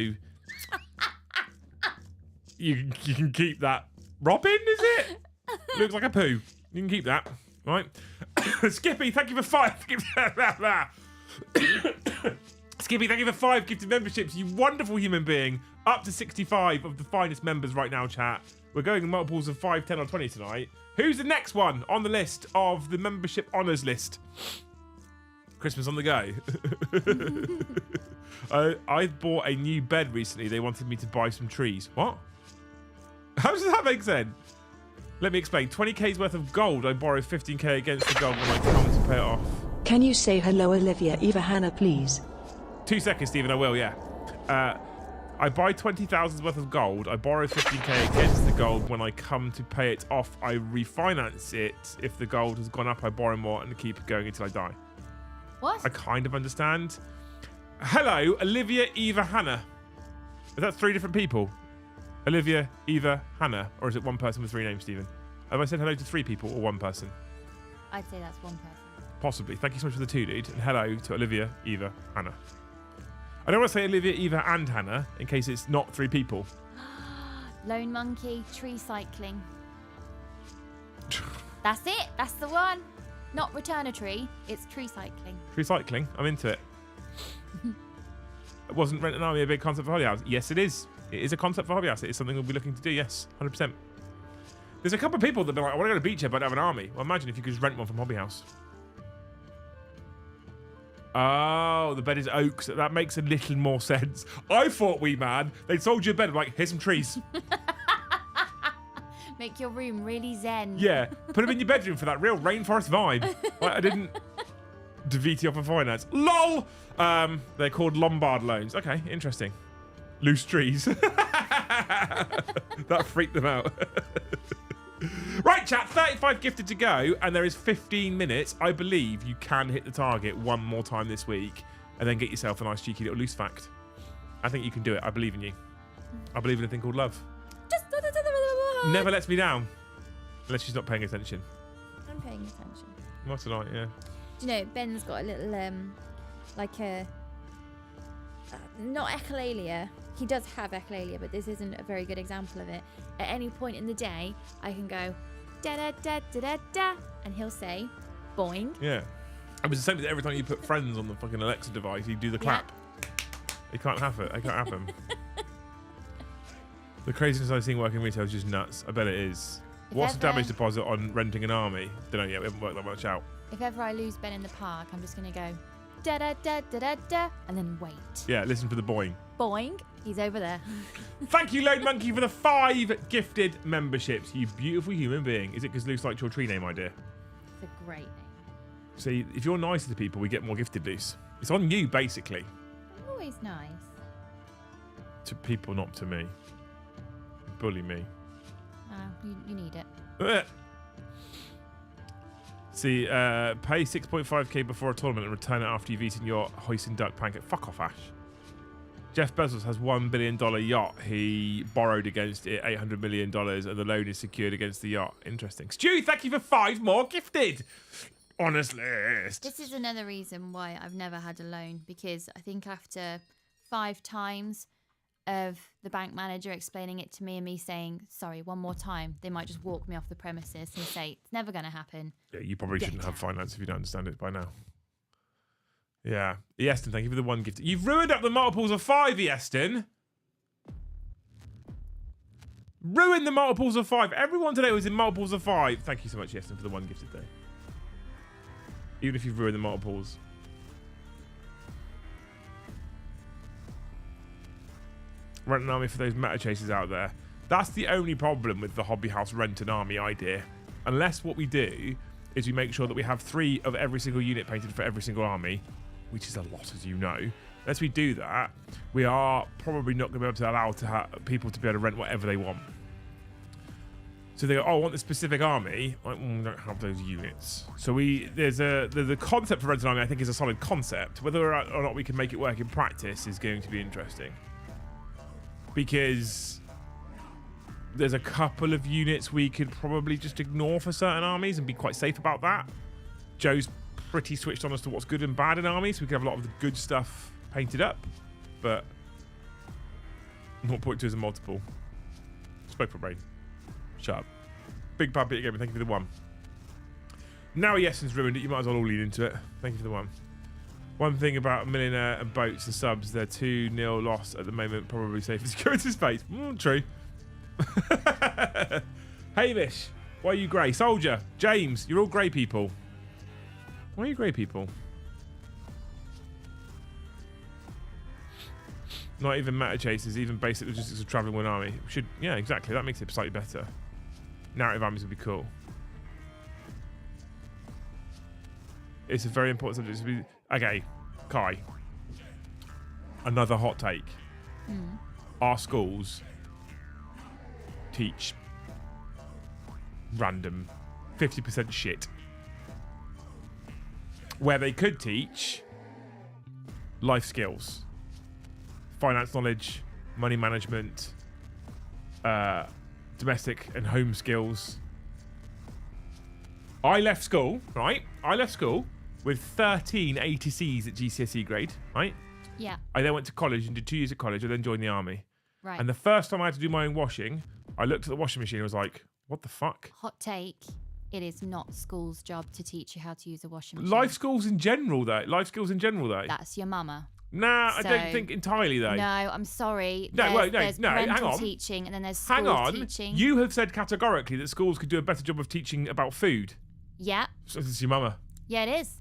you can keep that. Robin, is it? Looks like a poo. You can keep that, right? Skippy, thank you for 5. Skippy, thank you for 5 gifted memberships. You wonderful human being. Up to 65 of the finest members right now, chat. We're going in multiples of 5, 10, or 20 tonight. Who's the next one on the list of the membership honours list? Christmas on the go. I bought a new bed recently. They wanted me to buy some trees. What? How does that make sense? Let me explain. 20k's worth of gold. I borrow 15k against the gold when I come to pay it off. Can you say hello, Olivia Eva Hannah, please? 2 seconds, Stephen. I will, yeah. I buy 20,000 worth of gold. I borrow 15k against the gold. When I come to pay it off, I refinance it. If the gold has gone up, I borrow more and keep going until I die. What? I kind of understand. Hello, Olivia Eva Hannah. Is that 3 different people? Olivia Eva Hannah, or is it one person with 3 names, Stephen? Have I said hello to 3 people or 1 person? I'd say that's one person. Possibly. Thank you so much for the 2, dude. And hello to Olivia Eva Hannah. I don't want to say Olivia Eva and Hannah in case it's not 3 people. Lone monkey, tree cycling. That's it. That's the one. Not return a tree. It's tree cycling. Tree cycling. I'm into it. Wasn't Rent an Army a big concept for Hobby House? Yes, it is. It is a concept for Hobby House. It is something we'll be looking to do. Yes, 100%. There's a couple of people that be like, I want to go to Beachhead, but I don't have an army. Well, imagine if you could just rent one from Hobby House. Oh, the bed is oaks. That makes a little more sense. I thought, wee man, they sold you a bed. I'm like, here's some trees. Make your room really zen. Yeah, put them in your bedroom for that real rainforest vibe. Like, I didn't DVT off of finance. LOL! They're called Lombard loans. Okay, interesting. Loose trees. That freaked them out. Right, chat, 35 gifted to go, and there is 15 minutes. I believe you can hit the target one more time this week and then get yourself a nice cheeky little loose fact. I think you can do it. I believe in you. I believe in a thing called love. Never lets me down. Unless she's not paying attention. I'm paying attention. Not tonight, yeah. Do you know, Ben's got a little, like a... not echolalia. He does have echolalia, but this isn't a very good example of it. At any point in the day, I can go da-da-da-da-da-da, and he'll say, boing. Yeah. It was the same as every time you put Friends on the fucking Alexa device, you do the clap. Yeah. It can't happen. It can't happen. The craziness I've seen working retail is just nuts. I bet it is. What's the damage deposit on renting an army? Don't know yet. We haven't worked that much out. If ever I lose Ben in the park, I'm just going to go da-da-da-da-da-da, and then wait. Yeah, listen for the boing. Boing. He's over there. Thank you, Lone Monkey, for the 5 gifted memberships. You beautiful human being. Is it because Luce liked your tree name idea? It's a great name. See, if you're nicer to people, we get more gifted, Luce. It's on you, basically. I'm always nice. To people, not to me. Bully me. You need it. See, pay 6.5k before a tournament and return it after you've eaten your hoisin duck pancake. Fuck off, Ash. Jeff Bezos has $1 billion yacht. He borrowed against it $800 million, and the loan is secured against the yacht. Interesting. Stu, thank you for 5 more gifted. Honestly. This is another reason why I've never had a loan, because I think after 5 times of the bank manager explaining it to me and me saying, sorry, one more time, they might just walk me off the premises and say, it's never going to happen. Yeah, you probably shouldn't have finance if you don't understand it by now. Yeah. Easton, thank you for the 1 gift. You've ruined up the multiples of 5, Easton. Ruined the multiples of 5. Everyone today was in multiples of 5. Thank you so much, Easton, for the 1 gifted day. Even if you've ruined the multiples. Rent an army for those meta chasers out there. That's the only problem with the Hobby House rent an army idea. Unless what we do is we make sure that we have 3 of every single unit painted for every single army, which is a lot, as you know. Unless we do that, we are probably not going to be able to allow people to be able to rent whatever they want. So they go, oh, I want this specific army. Like, we don't have those units. So the concept for rent an army, I think, is a solid concept. Whether or not we can make it work in practice is going to be interesting. Because there's a couple of units we could probably just ignore for certain armies and be quite safe about that. Joe's pretty switched on as to what's good and bad in armies, so we can have a lot of the good stuff painted up, but 0.2 is a multiple. Spoke for brain. Shut up. Big Pub Peter Gamer, thank you for the 1. Now Yessen's ruined it, you might as well all lean into it. Thank you for the 1. One thing about Millionaire and Boats and subs, they're 2-0 loss at the moment, probably safe as security space. True. Hamish, why are you grey? Soldier, James, you're all grey people. Why are you grey people? Not even meta chasers, even basic logistics of travelling one army. Yeah, exactly. That makes it slightly better. Narrative armies would be cool. It's a very important subject. Okay, Kai. Another hot take. Our schools teach random 50% shit. Where they could teach life skills, finance knowledge, money management, domestic and home skills. I left school, right? I left school with 13 ATCs at GCSE grade, right? Yeah. I then went to college and did 2 years at college. I then joined the army. Right. And the first time I had to do my own washing, I looked at the washing machine and was like, what the fuck? Hot take. It is not school's job to teach you how to use a washing machine. Life skills in general, though. Life skills in general, though. That's your mama. Nah, I don't So- think entirely, though. No, I'm sorry. No, wait, no, there's no, hang parental on. teaching and then there's school Hang on. teaching. You have said categorically that schools could do a better job of teaching about food. Yeah. So this is your mama. Yeah, it is.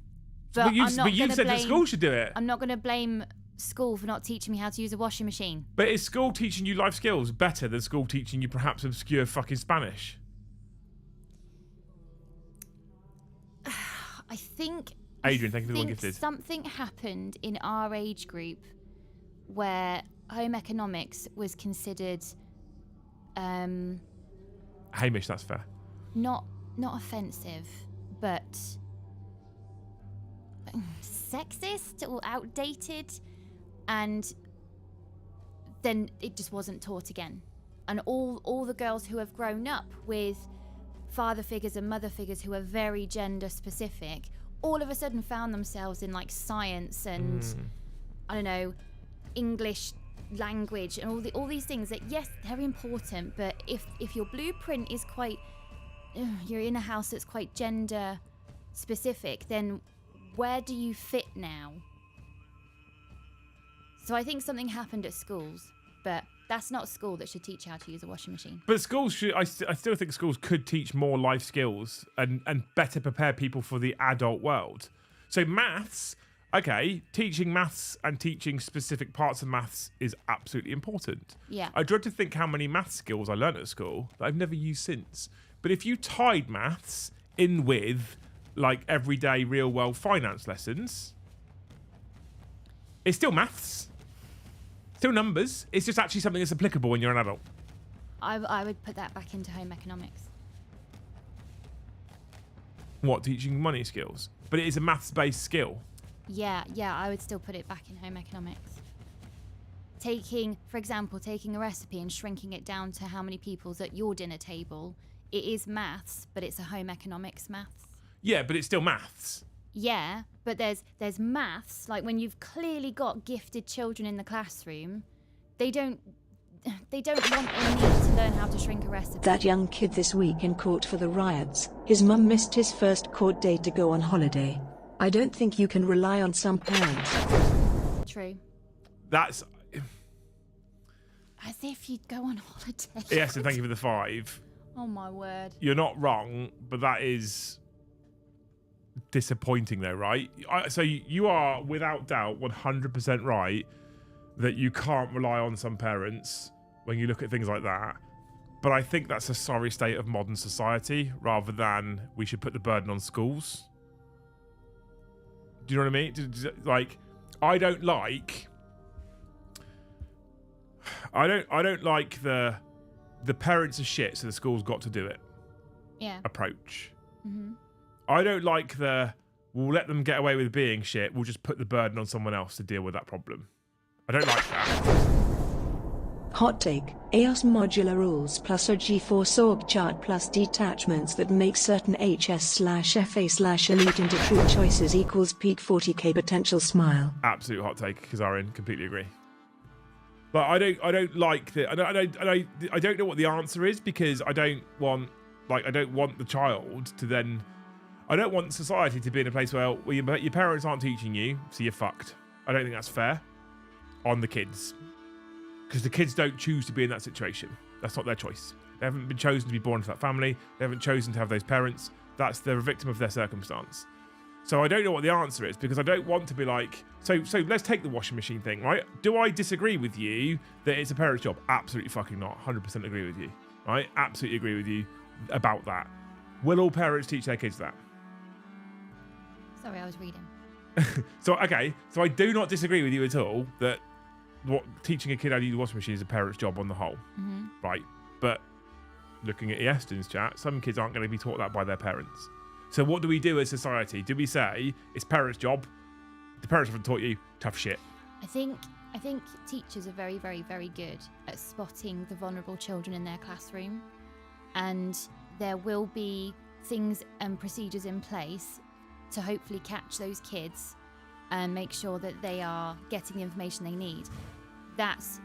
But you've I'm not said gonna that blame- school should do it. I'm not going to blame school for not teaching me how to use a washing machine. But is school teaching you life skills better than school teaching you perhaps obscure fucking Spanish? I think... Adrian, thank you for the I one think gifted. something happened in our age group where home economics was considered Hamish, that's fair. not offensive, but sexist or outdated, and then it just wasn't taught again. And all the girls who have grown up with father figures and mother figures who are very gender specific all of a sudden found themselves in like science and I don't know, English language and all these things that, yes, very important, but if your blueprint is quite you're in a house that's quite gender specific, then where do you fit now? So I think something happened at schools, but that's not school that should teach how to use a washing machine. But schools should, I still think schools could teach more life skills and better prepare people for the adult world. So maths, okay, teaching maths and teaching specific parts of maths is absolutely important. Yeah. I dread to think how many maths skills I learned at school that I've never used since. But if you tied maths in with like everyday real world finance lessons, it's still maths. Still numbers. It's just actually something that's applicable when you're an adult. I would put that back into home economics. What, teaching money skills? But it is a maths-based skill. Yeah, I would still put it back in home economics. For example, taking a recipe and shrinking it down to how many people's at your dinner table. It is maths, but it's a home economics maths. Yeah, but it's still maths. Yeah, but there's maths, like when you've clearly got gifted children in the classroom, they don't want or need to learn how to shrink a recipe. That young kid this week in court for the riots, his mum missed his first court date to go on holiday. I don't think you can rely on some parents. True. That's... As if you'd go on holiday. Yes, and thank you for the 5. Oh my word. You're not wrong, but that is disappointing though, right? So you are, without doubt, 100% right that you can't rely on some parents when you look at things like that. But I think that's a sorry state of modern society rather than we should put the burden on schools. Do you know what I mean? Like, I don't like the parents are shit, so the school's got to do it approach. Mm-hmm. I don't like we'll let them get away with being shit, we'll just put the burden on someone else to deal with that problem. I don't like that. Hot take, EOS modular rules plus a G4 org chart plus detachments that make certain HS/FA/elite into true choices equals peak 40k potential smile. Absolute hot take, Kazarin, completely agree. But I don't like the I don't know what the answer is, because I don't want the child to then, I don't want society to be in a place where your parents aren't teaching you, so you're fucked. I don't think that's fair on the kids, because the kids don't choose to be in that situation. That's not their choice. They haven't been chosen to be born into that family. They haven't chosen to have those parents. They're a victim of their circumstance. So I don't know what the answer is, because I don't want to be like, so let's take the washing machine thing, right? Do I disagree with you that it's a parent's job? Absolutely fucking not. 100% agree with you, right? Absolutely agree with you. about that. Will all parents teach their kids that? Sorry, I was reading. So I do not disagree with you at all that teaching a kid how to use a washing machine is a parent's job on the whole, right? But looking at Eston's chat, some kids aren't going to be taught that by their parents. So what do we do as society? Do we say it's parents' job? The parents haven't taught you, tough shit. I think teachers are very, very, very good at spotting the vulnerable children in their classroom, and there will be things and procedures in place to hopefully catch those kids and make sure that they are getting the information they need. That's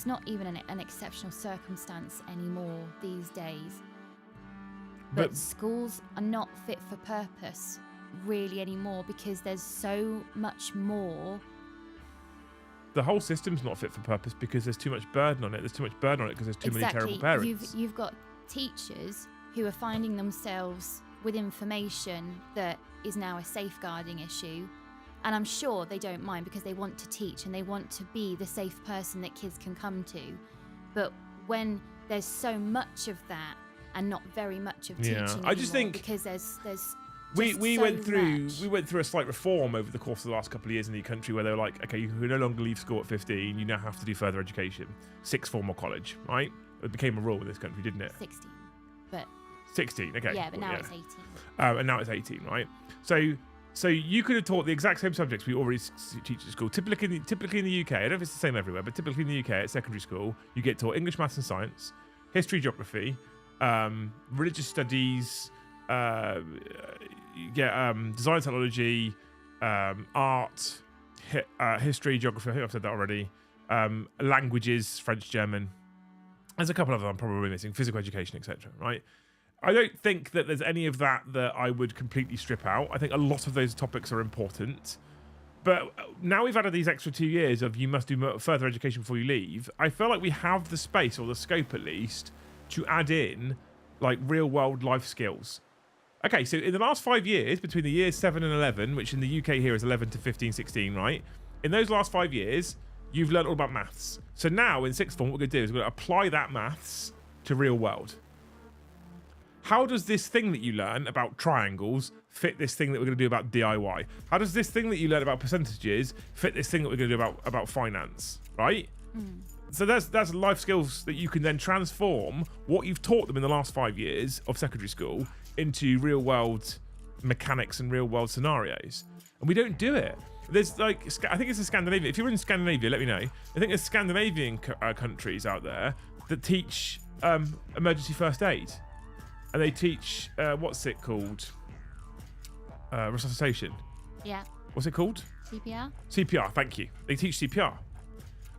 not even an exceptional circumstance anymore these days. But schools are not fit for purpose really anymore because there's so much more. The whole system's not fit for purpose because there's too much burden on it. There's too much burden on it because there's too many terrible parents. You've got teachers who are finding themselves with information that is now a safeguarding issue, and I'm sure they don't mind because they want to teach and they want to be the safe person that kids can come to. But when there's so much of that and not very much of teaching anymore, I just think because there's we went through a slight reform over the course of the last couple of years in the country where they were like, okay, you can no longer leave school at 15, you now have to do further education, sixth form or college, right? It became a rule in this country, didn't it? 16, but 16, okay. yeah, but now it's 18. And now it's 18, right? So you could have taught the exact same subjects we already teach at school. Typically in the UK, I don't know if it's the same everywhere, but typically in the UK at secondary school, you get taught English, maths and science, history, geography, religious studies, you get design, technology, art, history, geography, I think I've said that already, languages, French, German. There's a couple of them I'm probably missing, physical education, etc., right? I don't think that there's any of that I would completely strip out. I think a lot of those topics are important. But now we've added these extra 2 years of you must do further education before you leave. I feel like we have the space, or the scope at least, to add in like real world life skills. Okay, so in the last 5 years, between the years 7 and 11, which in the UK here is 11 to 15, 16, right? In those last 5 years, you've learned all about maths. So now in sixth form, what we're going to do is we're going to apply that maths to real world. How does this thing that you learn about triangles fit this thing that we're going to do about DIY? How does this thing that you learn about percentages fit this thing that we're going to do about finance, right? So that's life skills that you can then transform what you've taught them in the last 5 years of secondary school into real world mechanics and real world scenarios. And we don't do it. There's like, I think it's a Scandinavia. If you're in Scandinavia, let me know. I think there's Scandinavian countries out there that teach emergency first aid. And they teach, what's it called? Resuscitation. Yeah. What's it called? CPR? CPR, thank you. They teach CPR.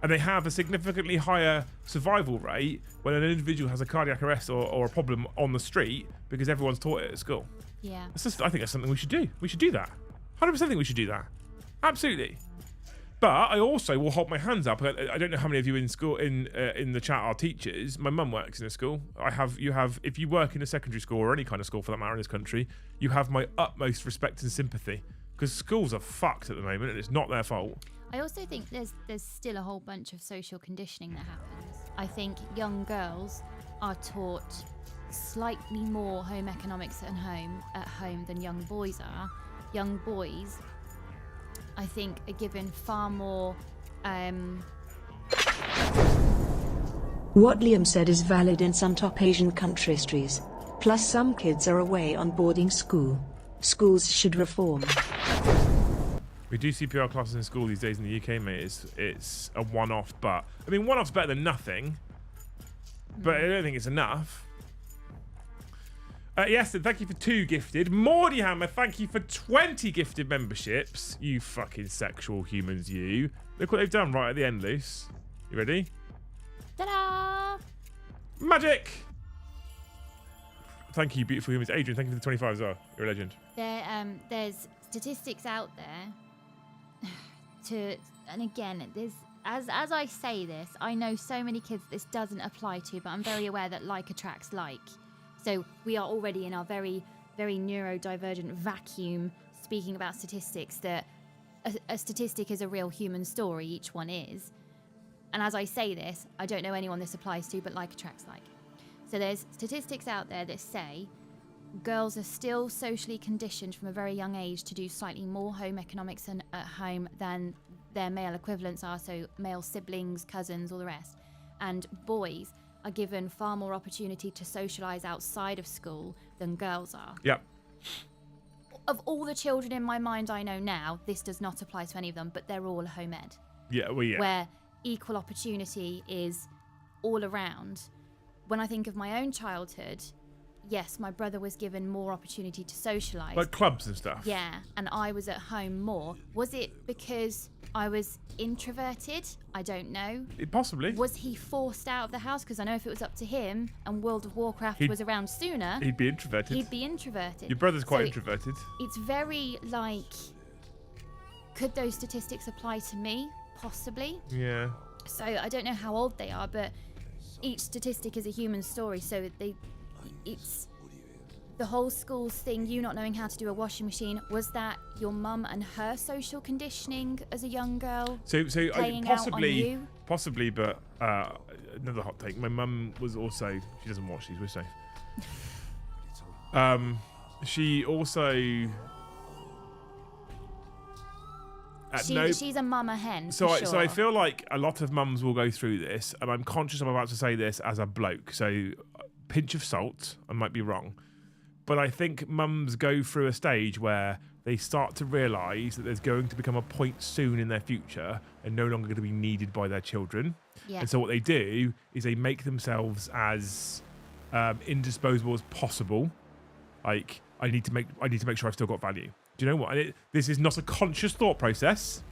And they have a significantly higher survival rate when an individual has a cardiac arrest or a problem on the street because everyone's taught it at school. Yeah. I think that's something we should do. We should do that. 100% think we should do that. Absolutely. But I also will hold my hands up. I don't know how many of you in school in the chat are teachers. My mum works in a school. If you work in a secondary school or any kind of school for that matter in this country, you have my utmost respect and sympathy because schools are fucked at the moment and it's not their fault. I also think there's still a whole bunch of social conditioning that happens. I think young girls are taught slightly more home economics at home than young boys are. Young boys, I think, are given far more. What Liam said is valid in some top Asian countries. Plus, some kids are away on boarding school. Schools should reform. We do CPR classes in school these days in the UK, mate. It's a one-off, but I mean, one-off's better than nothing. But I don't think it's enough. Yes, and thank you for 2 gifted. Mordy Hammer, thank you for 20 gifted memberships. You fucking sexual humans, you. Look what they've done right at the end, Luce. You ready? Ta-da! Magic! Thank you, beautiful humans. Adrian, thank you for the 25 as well. You're a legend. There's statistics out there and again, as I say this, I know so many kids this doesn't apply to, but I'm very aware that like attracts like. So we are already in our very, very neurodivergent vacuum speaking about statistics, that a statistic is a real human story, each one is. and as I say this, I don't know anyone this applies to, but like attracts like. So there's statistics out there that say girls are still socially conditioned from a very young age to do slightly more home economics at home than their male equivalents are, so male siblings, cousins, all the rest. And boys are given far more opportunity to socialise outside of school than girls are. Yep. Of all the children in my mind I know now, this does not apply to any of them, but they're all home ed. Yeah, well, yeah. Where equal opportunity is all around. When I think of my own childhood, yes, my brother was given more opportunity to socialise. Like clubs and stuff. Yeah, and I was at home more. Was it because I was introverted? I don't know. Possibly. Was he forced out of the house? Because I know if it was up to him and World of Warcraft was around sooner, he'd be introverted. Your brother's quite introverted. It's very like, could those statistics apply to me? Possibly. Yeah. So I don't know how old they are, but each statistic is a human story. So it's the whole schools thing, you not knowing how to do a washing machine. Was that your mum and her social conditioning as a young girl? So playing out on you? Possibly, but another hot take. My mum was also, she doesn't watch these, we're safe. She also she's a mama hen. So sure. I feel like a lot of mums will go through this, and I'm conscious I'm about to say this as a bloke, so pinch of salt, I might be wrong, but I think mums go through a stage where they start to realise that there's going to become a point soon in their future and no longer going to be needed by their children. Yeah. And so what they do is they make themselves as indisposable as possible. Like, I need to make sure I've still got value. Do you know what? This is not a conscious thought process.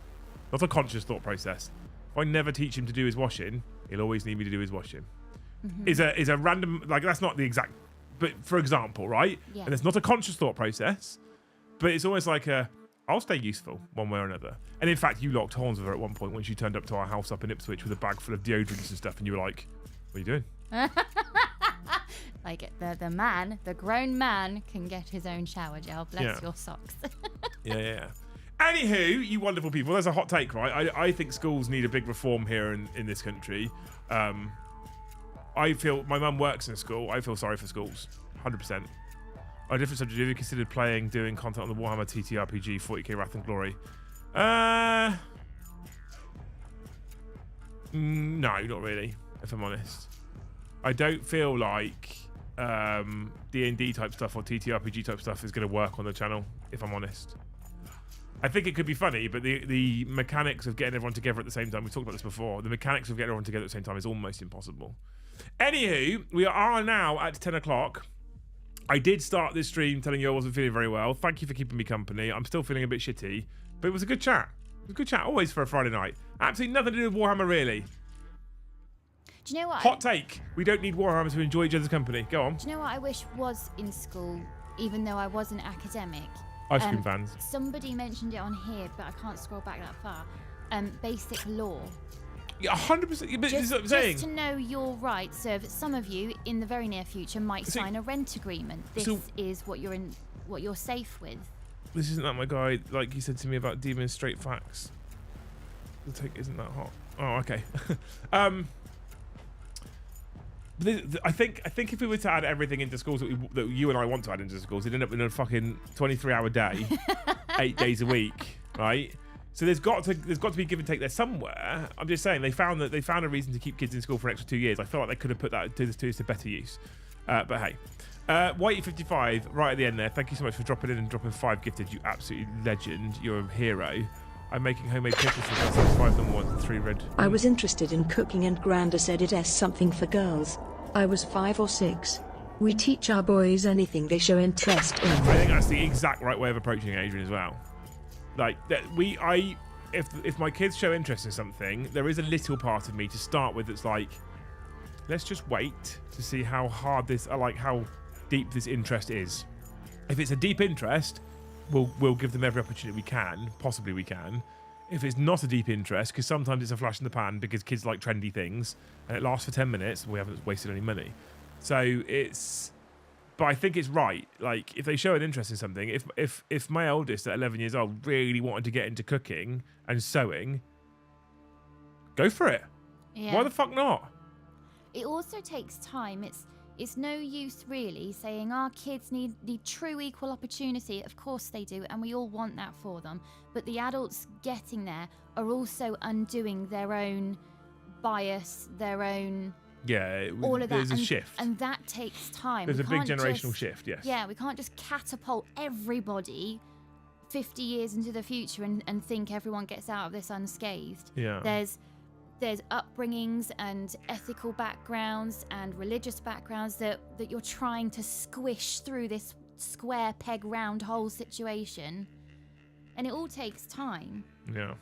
Not a conscious thought process. If I never teach him to do his washing, he'll always need me to do his washing. Mm-hmm. Is a random, like, that's not the exact, but for example, right? Yeah. And it's not a conscious thought process, but it's almost like I'll stay useful one way or another. And in fact, you locked horns with her at one point when she turned up to our house up in Ipswich with a bag full of deodorants and stuff, and you were like, what are you doing? Like the grown man can get his own shower gel. Bless your socks. Yeah. Anywho, you wonderful people, there's a hot take, right? I think schools need a big reform here in this country. I feel, my mum works in a school, I feel sorry for schools, 100%. On a different subject, have you considered doing content on the Warhammer TTRPG 40k Wrath and Glory? No, not really, if I'm honest. I don't feel like D&D type stuff or TTRPG type stuff is going to work on the channel, if I'm honest. I think it could be funny, but the mechanics of getting everyone together at the same time, we've talked about this before, the mechanics of getting everyone together at the same time is almost impossible. Anywho, we are now at 10 o'clock. I did start this stream telling you I wasn't feeling very well. Thank you for keeping me company. I'm still feeling a bit shitty, but it was a good chat. It was a good chat, always for a Friday night. Absolutely nothing to do with Warhammer, really. Do you know what? Hot take. We don't need Warhammer to enjoy each other's company. Go on. Do you know what I wish was in school, even though I wasn't academic? Ice cream fans. Somebody mentioned it on here, but I can't scroll back that far. Basic law. Yeah, 100%. But Just, what I'm saying. Just to know your rights, so that some of you in the very near future might sign a rent agreement. This is what you're safe with. This isn't that my guy, like he said to me about demonstrate facts. The take isn't that hot. Oh, okay. I think if we were to add everything into schools that you and I want to add into schools, it'd end up in a fucking 23-hour day, 8 days a week, right? So there's got to be give and take there somewhere. I'm just saying they found a reason to keep kids in school for an extra 2 years. I feel like they could have put that to better use. But hey, Whitey55 right at the end there. Thank you so much for dropping in and dropping 5 gifted. You absolute legend. You're a hero. I'm making homemade pickles for 5 number 1 and 3 red. I was interested in cooking and Granda said it is something for girls. I was 5 or 6. We teach our boys anything they show interest in. I think that's the exact right way of approaching Adrian as well. Like that, if my kids show interest in something, there is a little part of me to start with that's like, let's just wait to see how hard this, like how deep this interest is. If it's a deep interest, we'll give them every opportunity we can, possibly we can. If it's not a deep interest, because sometimes it's a flash in the pan because kids like trendy things and it lasts for 10 minutes and we haven't wasted any money. So but I think it's right. Like, if they show an interest in something, if my eldest at 11 years old really wanted to get into cooking and sewing, go for it. Yeah. Why the fuck not? It also takes time. It's no use really saying our kids need true equal opportunity. Of course they do, and we all want that for them. But the adults getting there are also undoing their own bias, their own all of that. There's a shift. And that takes time. There's a big generational shift, yes. Yeah, we can't just catapult everybody 50 years into the future and think everyone gets out of this unscathed. Yeah. There's upbringings and ethical backgrounds and religious backgrounds that you're trying to squish through this square peg round hole situation. And it all takes time. Yeah.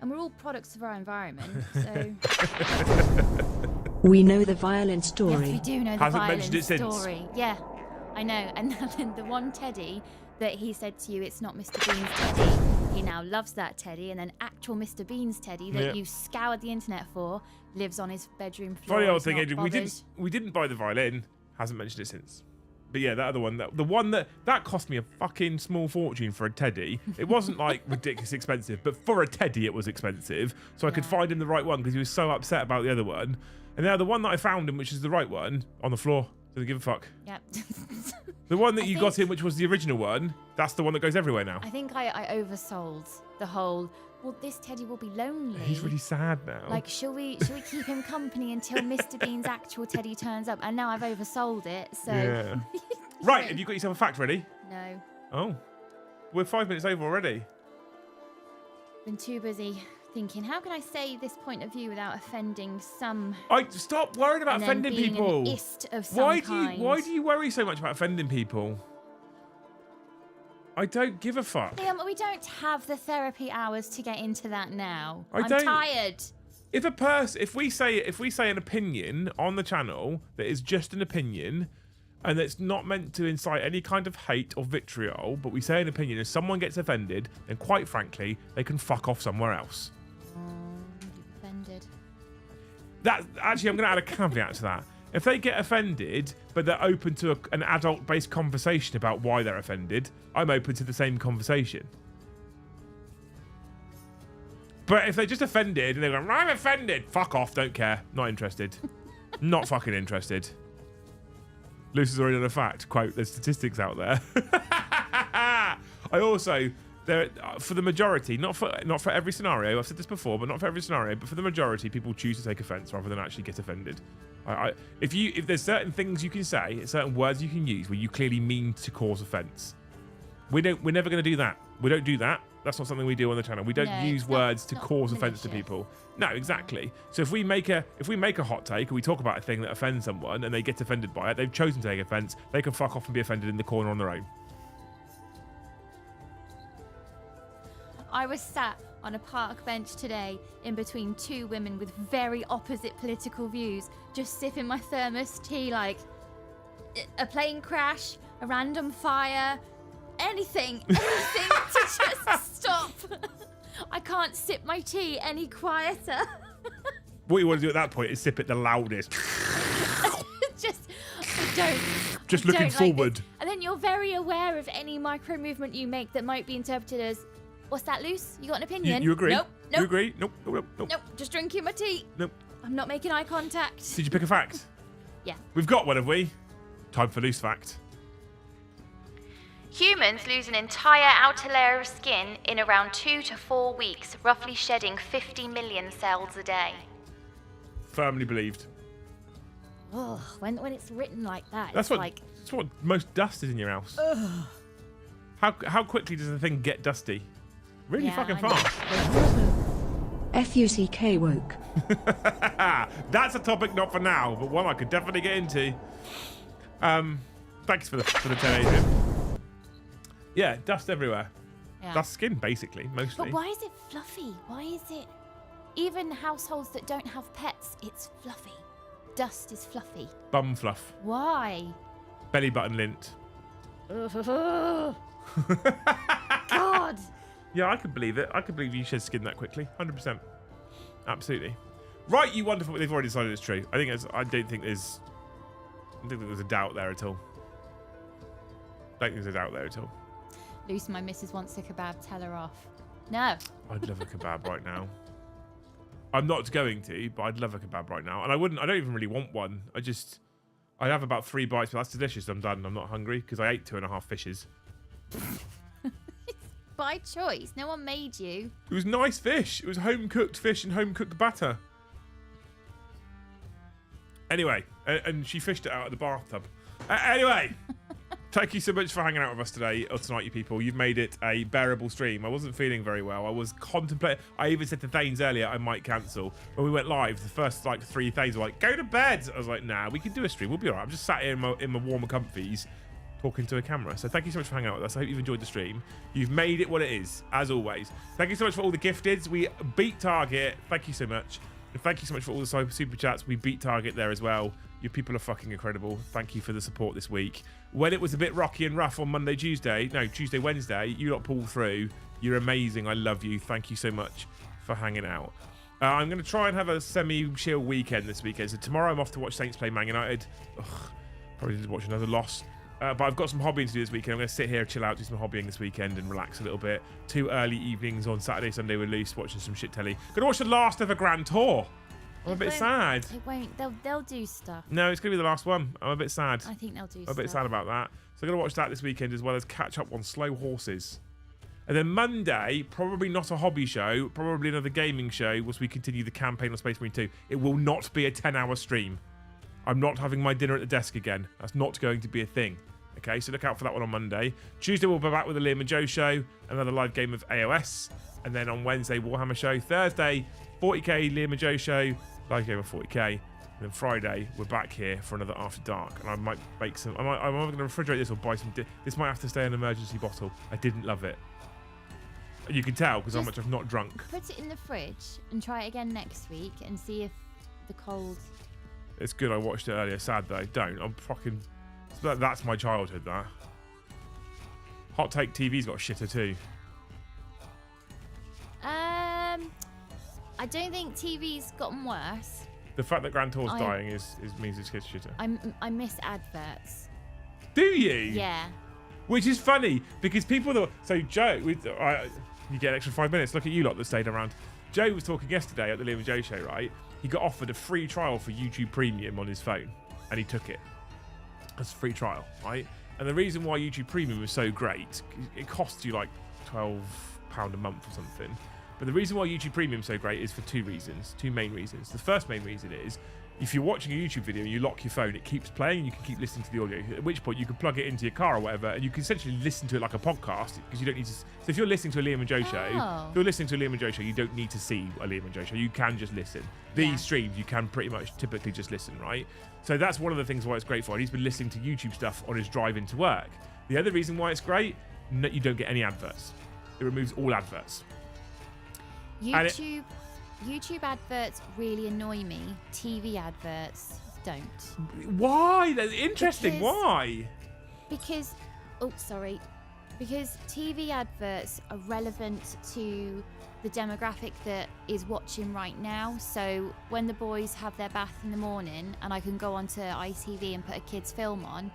And we're all products of our environment, so... We know the violent story. Yes, we do know the Hasn't violent mentioned it since. story. Yeah, I know. And then the one teddy that he said to you, it's not Mr. Bean's teddy. He now loves that teddy, and then actual Mr. Bean's teddy that you scoured the internet for lives on his bedroom floor. Funny old He's thing, not Adrian. bothered. We didn't buy the violin. Hasn't mentioned it since. But yeah, that other one, the one that cost me a fucking small fortune for a teddy. It wasn't like ridiculously expensive, but for a teddy, it was expensive. So I could find him the right one because he was so upset about the other one. And now the one that I found him, which is the right one, on the floor. Didn't give a fuck. Yep. The one that you got him, which was the original one, that's the one that goes everywhere now. I think I oversold the whole, well, this teddy will be lonely. He's really sad now. Like, shall we keep him company until Mr. Bean's actual teddy turns up? And now I've oversold it, so... Yeah. Right, have you got yourself a fact ready? No. Oh. We're 5 minutes over already. Been too busy thinking, how can I say this point of view without offending some... Stop worrying about and then offending being people. An ist of some kind. Why do you worry so much about offending people? I don't give a fuck. Liam, we don't have the therapy hours to get into that now. I'm don't- tired. If we say an opinion on the channel that is just an opinion and it's not meant to incite any kind of hate or vitriol, but we say an opinion and someone gets offended, then quite frankly, they can fuck off somewhere else. Offended. Actually, I'm going to add a caveat to that. If they get offended, but they're open to an adult-based conversation about why they're offended, I'm open to the same conversation. But if they're just offended and they're going, I'm offended, fuck off, don't care, not interested. Not fucking interested. Luce has already done a fact. Quote, there's statistics out there. I also, for the majority, not for every scenario, I've said this before, but not for every scenario, but for the majority, people choose to take offence rather than actually get offended. If there's certain things you can say, certain words you can use where you clearly mean to cause offence, we're never going to do that. We don't do that. That's not something we do on the channel. We don't use words to cause offence to people. No, exactly. So if we make a hot take or we talk about a thing that offends someone and they get offended by it, they've chosen to take offence, they can fuck off and be offended in the corner on their own. I was sat on a park bench today in between two women with very opposite political views, just sipping my thermos tea, like a plane crash, a random fire, anything to just stop. I can't sip my tea any quieter. What you want to do at that point is sip it the loudest. Just looking forward. And then you're very aware of any micro movement you make that might be interpreted as, what's that, Luce? You got an opinion? You agree? Nope. You agree? Nope. Nope. Just drinking my tea. Nope. I'm not making eye contact. Did you pick a fact? Yeah. We've got one, have we? Time for loose fact. Humans lose an entire outer layer of skin in around 2 to 4 weeks, roughly shedding 50 million cells a day. Firmly believed. Ugh, when it's written like that, That's it's like... That's what most dust is in your house. Ugh. How quickly does the thing get dusty? Really fucking fast. F-U-C-K woke. That's a topic not for now, but one I could definitely get into. Thanks for the 10, Adrian. Yeah, dust everywhere. Yeah. Dust skin, basically, mostly. But why is it fluffy? Why is it... Even households that don't have pets, it's fluffy. Dust is fluffy. Bum fluff. Why? Belly button lint. God. Yeah, I could believe it. I could believe you shed skin that quickly. 100%. Absolutely. Right, you wonderful. They've already decided it's true. I don't think there's a doubt there at all. Don't think there's a doubt there at all. Lucy, my missus wants a kebab. Tell her off. No. I'd love a kebab right now. I'm not going to, but I'd love a kebab right now. And I don't even really want one. I'd have about 3 bites, but that's delicious. I'm done. I'm not hungry because I ate 2.5 fishes. By choice. No one made you. It was nice fish. It was home-cooked fish and home-cooked batter. Anyway, and she fished it out of the bathtub. Anyway, thank you so much for hanging out with us today or tonight, you people. You've made it a bearable stream. I wasn't feeling very well. I was contemplating. I even said to Thanes earlier I might cancel. When we went live, the first 3 Thanes were like, go to bed. I was like, nah, we can do a stream. We'll be all right. I'm just sat here in my warmer comfies talking to a camera. So thank you so much for hanging out with us. I hope you've enjoyed the stream. You've made it what it is, as always. Thank you so much for all the gifteds. We beat target. Thank you so much. And thank you so much for all the super chats. We beat target there as well. You people are fucking incredible. Thank you for the support this week. When it was a bit rocky and rough on Tuesday, Wednesday, you lot pulled through. You're amazing. I love you. Thank you so much for hanging out. I'm going to try and have a semi-chill weekend this weekend. So tomorrow I'm off to watch Saints play Man United. Ugh, probably need to watch another loss. But I've got some hobbying to do this weekend. I'm going to sit here, chill out, do some hobbying this weekend and relax a little bit. 2 early evenings on Saturday, Sunday with Luce, watching some shit telly. Going to watch the last ever Grand Tour. I'm a bit sad. It won't. They'll do stuff. No, it's going to be the last one. I'm a bit sad. I think they'll do stuff. I'm a bit sad about that. So I'm going to watch that this weekend as well as catch up on Slow Horses. And then Monday, probably not a hobby show, probably another gaming show as we continue the campaign on Space Marine 2. It will not be a 10-hour stream. I'm not having my dinner at the desk again. That's not going to be a thing. Okay, so look out for that one on Monday. Tuesday, we'll be back with the Liam and Joe show, another live game of AOS. And then on Wednesday, Warhammer show. Thursday, 40k Liam and Joe show, live game of 40k. And then Friday, we're back here for another After Dark. And I might bake some. I'm going to refrigerate this or buy some. This might have to stay in an emergency bottle. I didn't love it. You can tell because how much I've not drunk. Put it in the fridge and try it again next week and see if the cold. It's good. I watched it earlier. Sad though. Don't. I'm fucking. That's my childhood. That. Hot Take TV's got a shitter too. I don't think TV's gotten worse. The fact that Grand Tour's dying means it's shitter. I miss adverts. Do you? Yeah. Which is funny because people that so Joe, you get an extra 5 minutes. Look at you lot that stayed around. Joe was talking yesterday at the Liam and Joe show, right? He got offered a free trial for YouTube Premium on his phone, and he took it. That's a free trial, right? And the reason why YouTube Premium was so great, it costs you like £12 a month or something. But the reason why YouTube Premium is so great is for two main reasons. The first main reason is if you're watching a YouTube video and you lock your phone, it keeps playing and you can keep listening to the audio, at which point you can plug it into your car or whatever and you can essentially listen to it like a podcast because you don't need to. So if you're listening to a Liam and Joe show, you don't need to see a Liam and Joe show. You can just listen. These streams, you can pretty much typically just listen, right? So that's one of the things why it's great for. And he's been listening to YouTube stuff on his drive into work. The other reason why it's great, you don't get any adverts. It removes all adverts. YouTube adverts really annoy me. TV adverts don't. Why? That's interesting. Why? Because TV adverts are relevant to the demographic that is watching right now. So when the boys have their bath in the morning and I can go onto ITV and put a kids film on,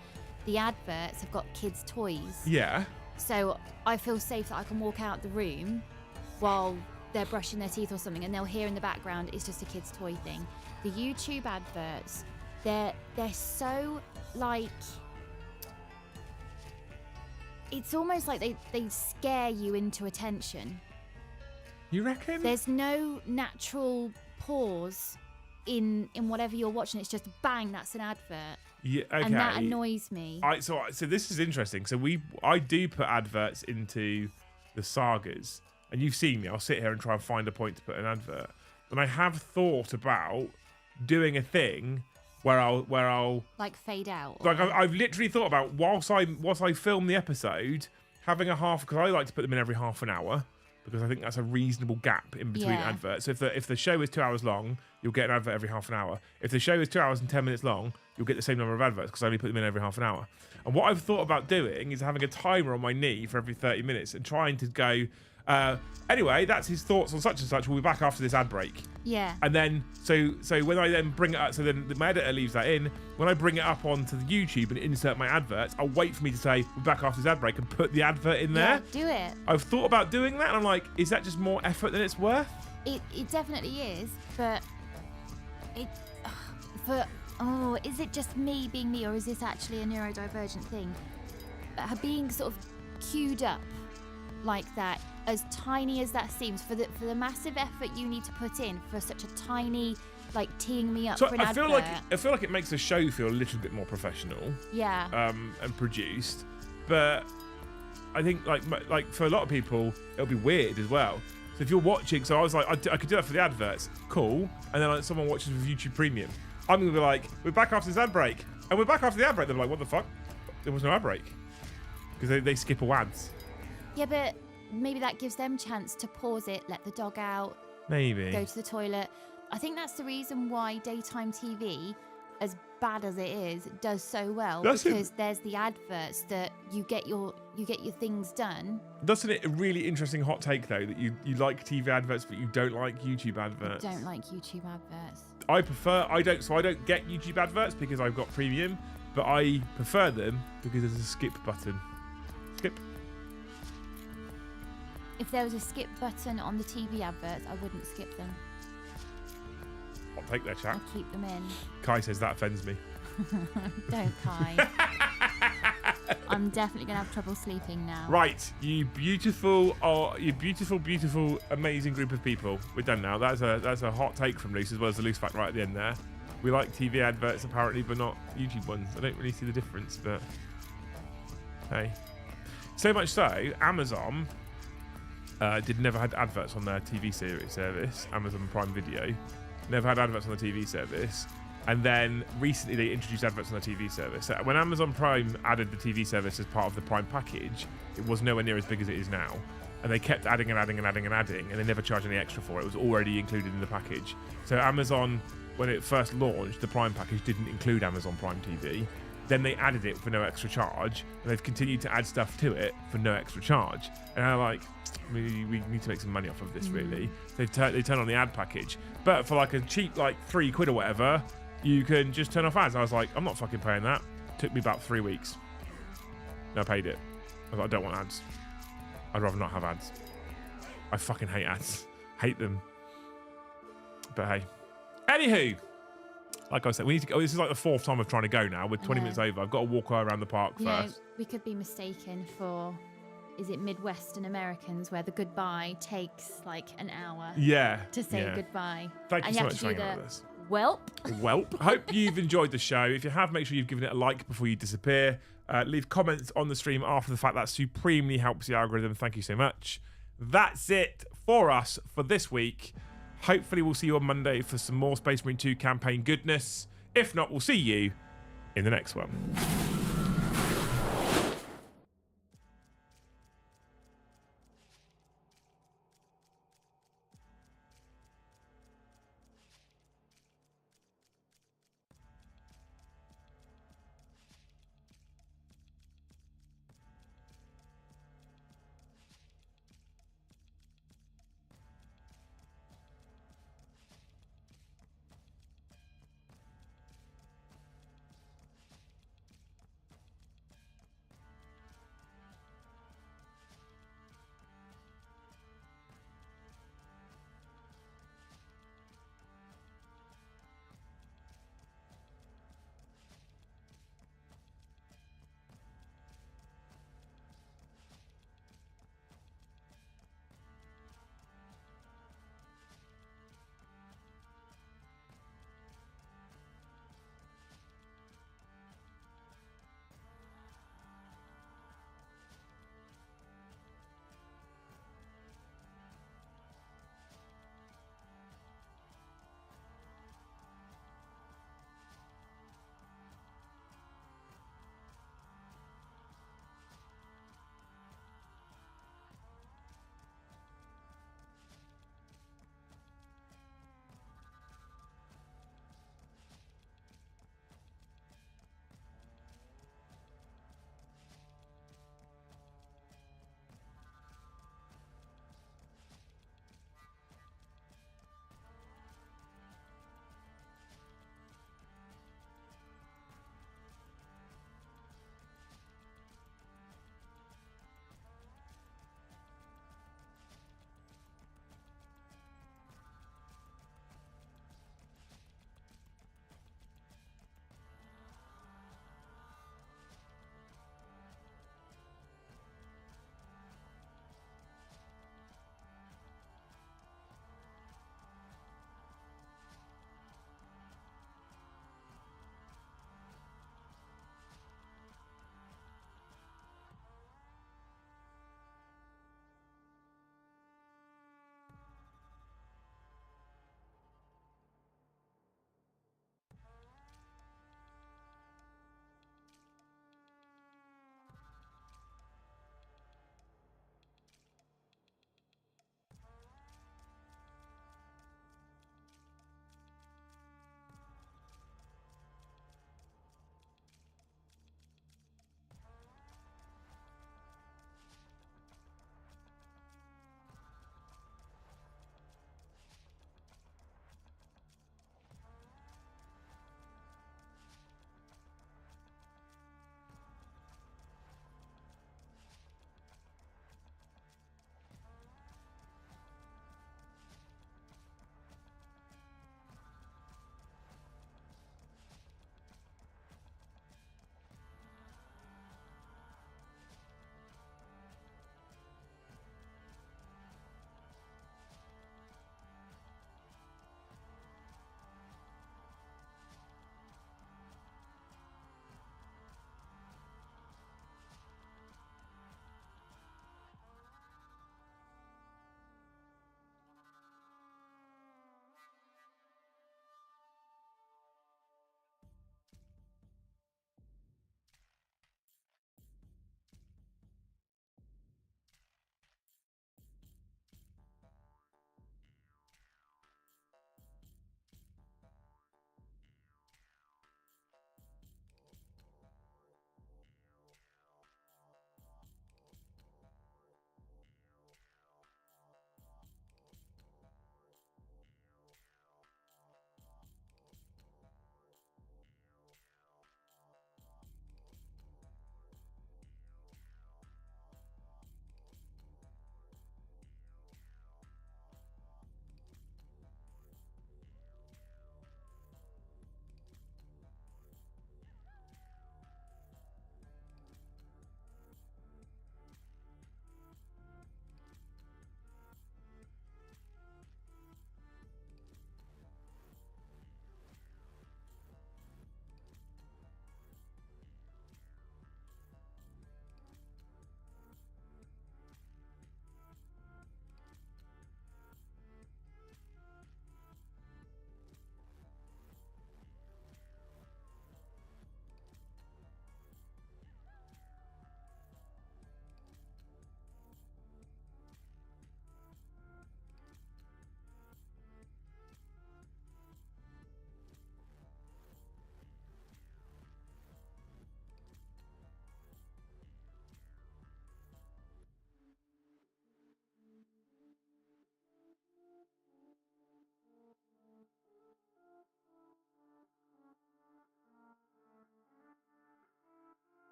the adverts have got kids toys. Yeah. So I feel safe that I can walk out the room while they're brushing their teeth or something and they'll hear in the background it's just a kid's toy thing. The YouTube adverts, they're so like, it's almost like they scare you into attention. You reckon? There's no natural pause in whatever you're watching. It's just bang, that's an advert. Yeah, okay. And that annoys me. So this is interesting. So I do put adverts into the sagas. And you've seen me, I'll sit here and try and find a point to put an advert. And I have thought about doing a thing where I'll like fade out. Like I've literally thought about whilst I film the episode, having because I like to put them in every half an hour because I think that's a reasonable gap in between adverts. So if the show is 2 hours long, you'll get an advert every half an hour. If the show is 2 hours and 10 minutes long, you'll get the same number of adverts because I only put them in every half an hour. And what I've thought about doing is having a timer on my knee for every 30 minutes and trying to go. Anyway, that's his thoughts on such and such. We'll be back after this ad break. Yeah. And then, so when I then bring it up, so then my editor leaves that in. When I bring it up onto the YouTube and insert my adverts, I'll wait for me to say, we're back after this ad break and put the advert in there. Yeah, do it. I've thought about doing that and I'm like, is that just more effort than it's worth? It definitely is, but is it just me being me, or is this actually a neurodivergent thing? Being sort of queued up like that, as tiny as that seems, for the massive effort you need to put in for such a tiny, like, teeing me up So for an I feel advert. like it makes the show feel a little bit more professional. Yeah. And produced, but I think like for a lot of people it'll be weird as well. So if you're watching, so I was like, I could do that for the adverts, cool, and then like someone watches with YouTube Premium, I'm gonna be like, we're back after this ad break, and we're back after the ad break. They're like, what the fuck? There was no ad break because they skip all ads. Yeah, but maybe that gives them chance to pause it, let the dog out, Maybe go to the toilet. I think that's the reason why daytime TV, as bad as it is, does so well, because there's the adverts that you get your things done. Doesn't it a really interesting hot take though, that you like TV adverts but you don't like YouTube adverts? I don't like YouTube adverts. I don't get YouTube adverts because I've got Premium, but I prefer them because there's a skip button. Skip. If there was a skip button on the TV adverts, I wouldn't skip them. I'll take their chat. I'd keep them in. Kai says that offends me. Don't, Kai. I'm definitely going to have trouble sleeping now. Right, you beautiful, amazing group of people. We're done now. That's a hot take from Luce, as well as the loose fact right at the end there. We like TV adverts apparently, but not YouTube ones. I don't really see the difference, but hey. So much so, Amazon never had adverts on their TV series service, Amazon Prime Video. Never had adverts on the TV service. And then recently they introduced adverts on the TV service. So when Amazon Prime added the TV service as part of the Prime package, it was nowhere near as big as it is now. And they kept adding and adding and adding and adding, and they never charged any extra for it. It was already included in the package. So Amazon, when it first launched, the Prime package didn't include Amazon Prime TV. Then they added it for no extra charge, and they've continued to add stuff to it for no extra charge. And I'm like, we need to make some money off of this, really. They turn on the ad package, but for like a cheap, like £3 or whatever, you can just turn off ads. I was like, I'm not fucking paying that. Took me about 3 weeks. No, I paid it. I was like, I don't want ads. I'd rather not have ads. I fucking hate ads. Hate them. But hey. Anywho. Like I said, we need to go. This is like the 4th time of trying to go now. We're 20 minutes over. I've got to walk around the park first. We could be mistaken for, is it Midwestern Americans, where the goodbye takes like an hour to say goodbye. Thank you so much for hanging out with us. Welp. Hope you've enjoyed the show. If you have, make sure you've given it a like before you disappear. Leave comments on the stream after the fact. That supremely helps the algorithm. Thank you so much. That's it for us for this week. Hopefully we'll see you on Monday for some more Space Marine 2 campaign goodness. If not, we'll see you in the next one.